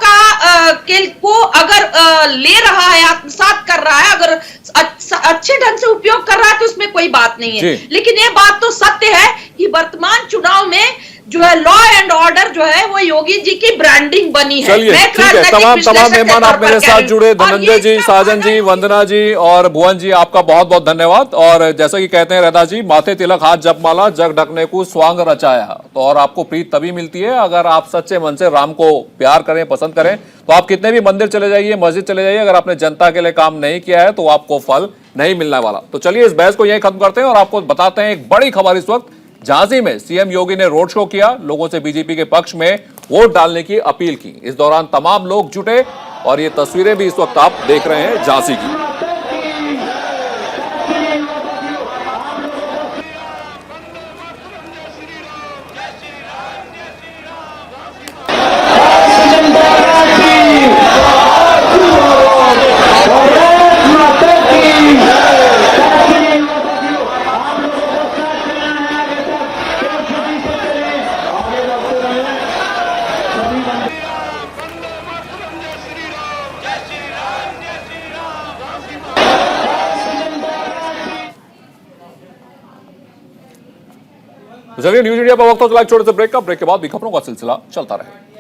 [SPEAKER 7] को अगर ले रहा है, आत्मसात कर रहा है, अगर अच्छे ढंग से उपयोग कर रहा है, तो उसमें कोई बात नहीं है। लेकिन ये बात तो सत्य है कि वर्तमान चुनाव में जो है लॉ एंड ऑर्डर जो है वो योगी जी की ब्रांडिंग बनी है।
[SPEAKER 1] चलिए ठीक है, तमाम मेहमान आप मेरे साथ जुड़े, धनंजय जी, साजन जी, वंदना जी और भुवन जी, आपका बहुत बहुत धन्यवाद। और जैसा कि कहते हैं रविदास जी, माथे तिलक हाथ जपमाला जग ढकने को स्वांग रचाया। तो और आपको प्रीत तभी मिलती है अगर आप सच्चे मन से राम को प्यार करें, पसंद करें। तो आप कितने भी मंदिर चले जाइए, मस्जिद चले जाइए, अगर आपने जनता के लिए काम नहीं किया है तो आपको फल नहीं मिलने वाला। तो चलिए इस बहस को यही खत्म करते हैं और आपको बताते हैं एक बड़ी खबर। इस वक्त झांसी में सीएम योगी ने रोड शो किया, लोगों से बीजेपी के पक्ष में वोट डालने की अपील की। इस दौरान तमाम लोग जुटे और ये तस्वीरें भी इस वक्त आप देख रहे हैं झांसी की। चलिए न्यूज इंडिया पर वक्त हो, छोटे से ब्रेक का। ब्रेक के बाद भी खबरों का सिलसिला चलता रहे।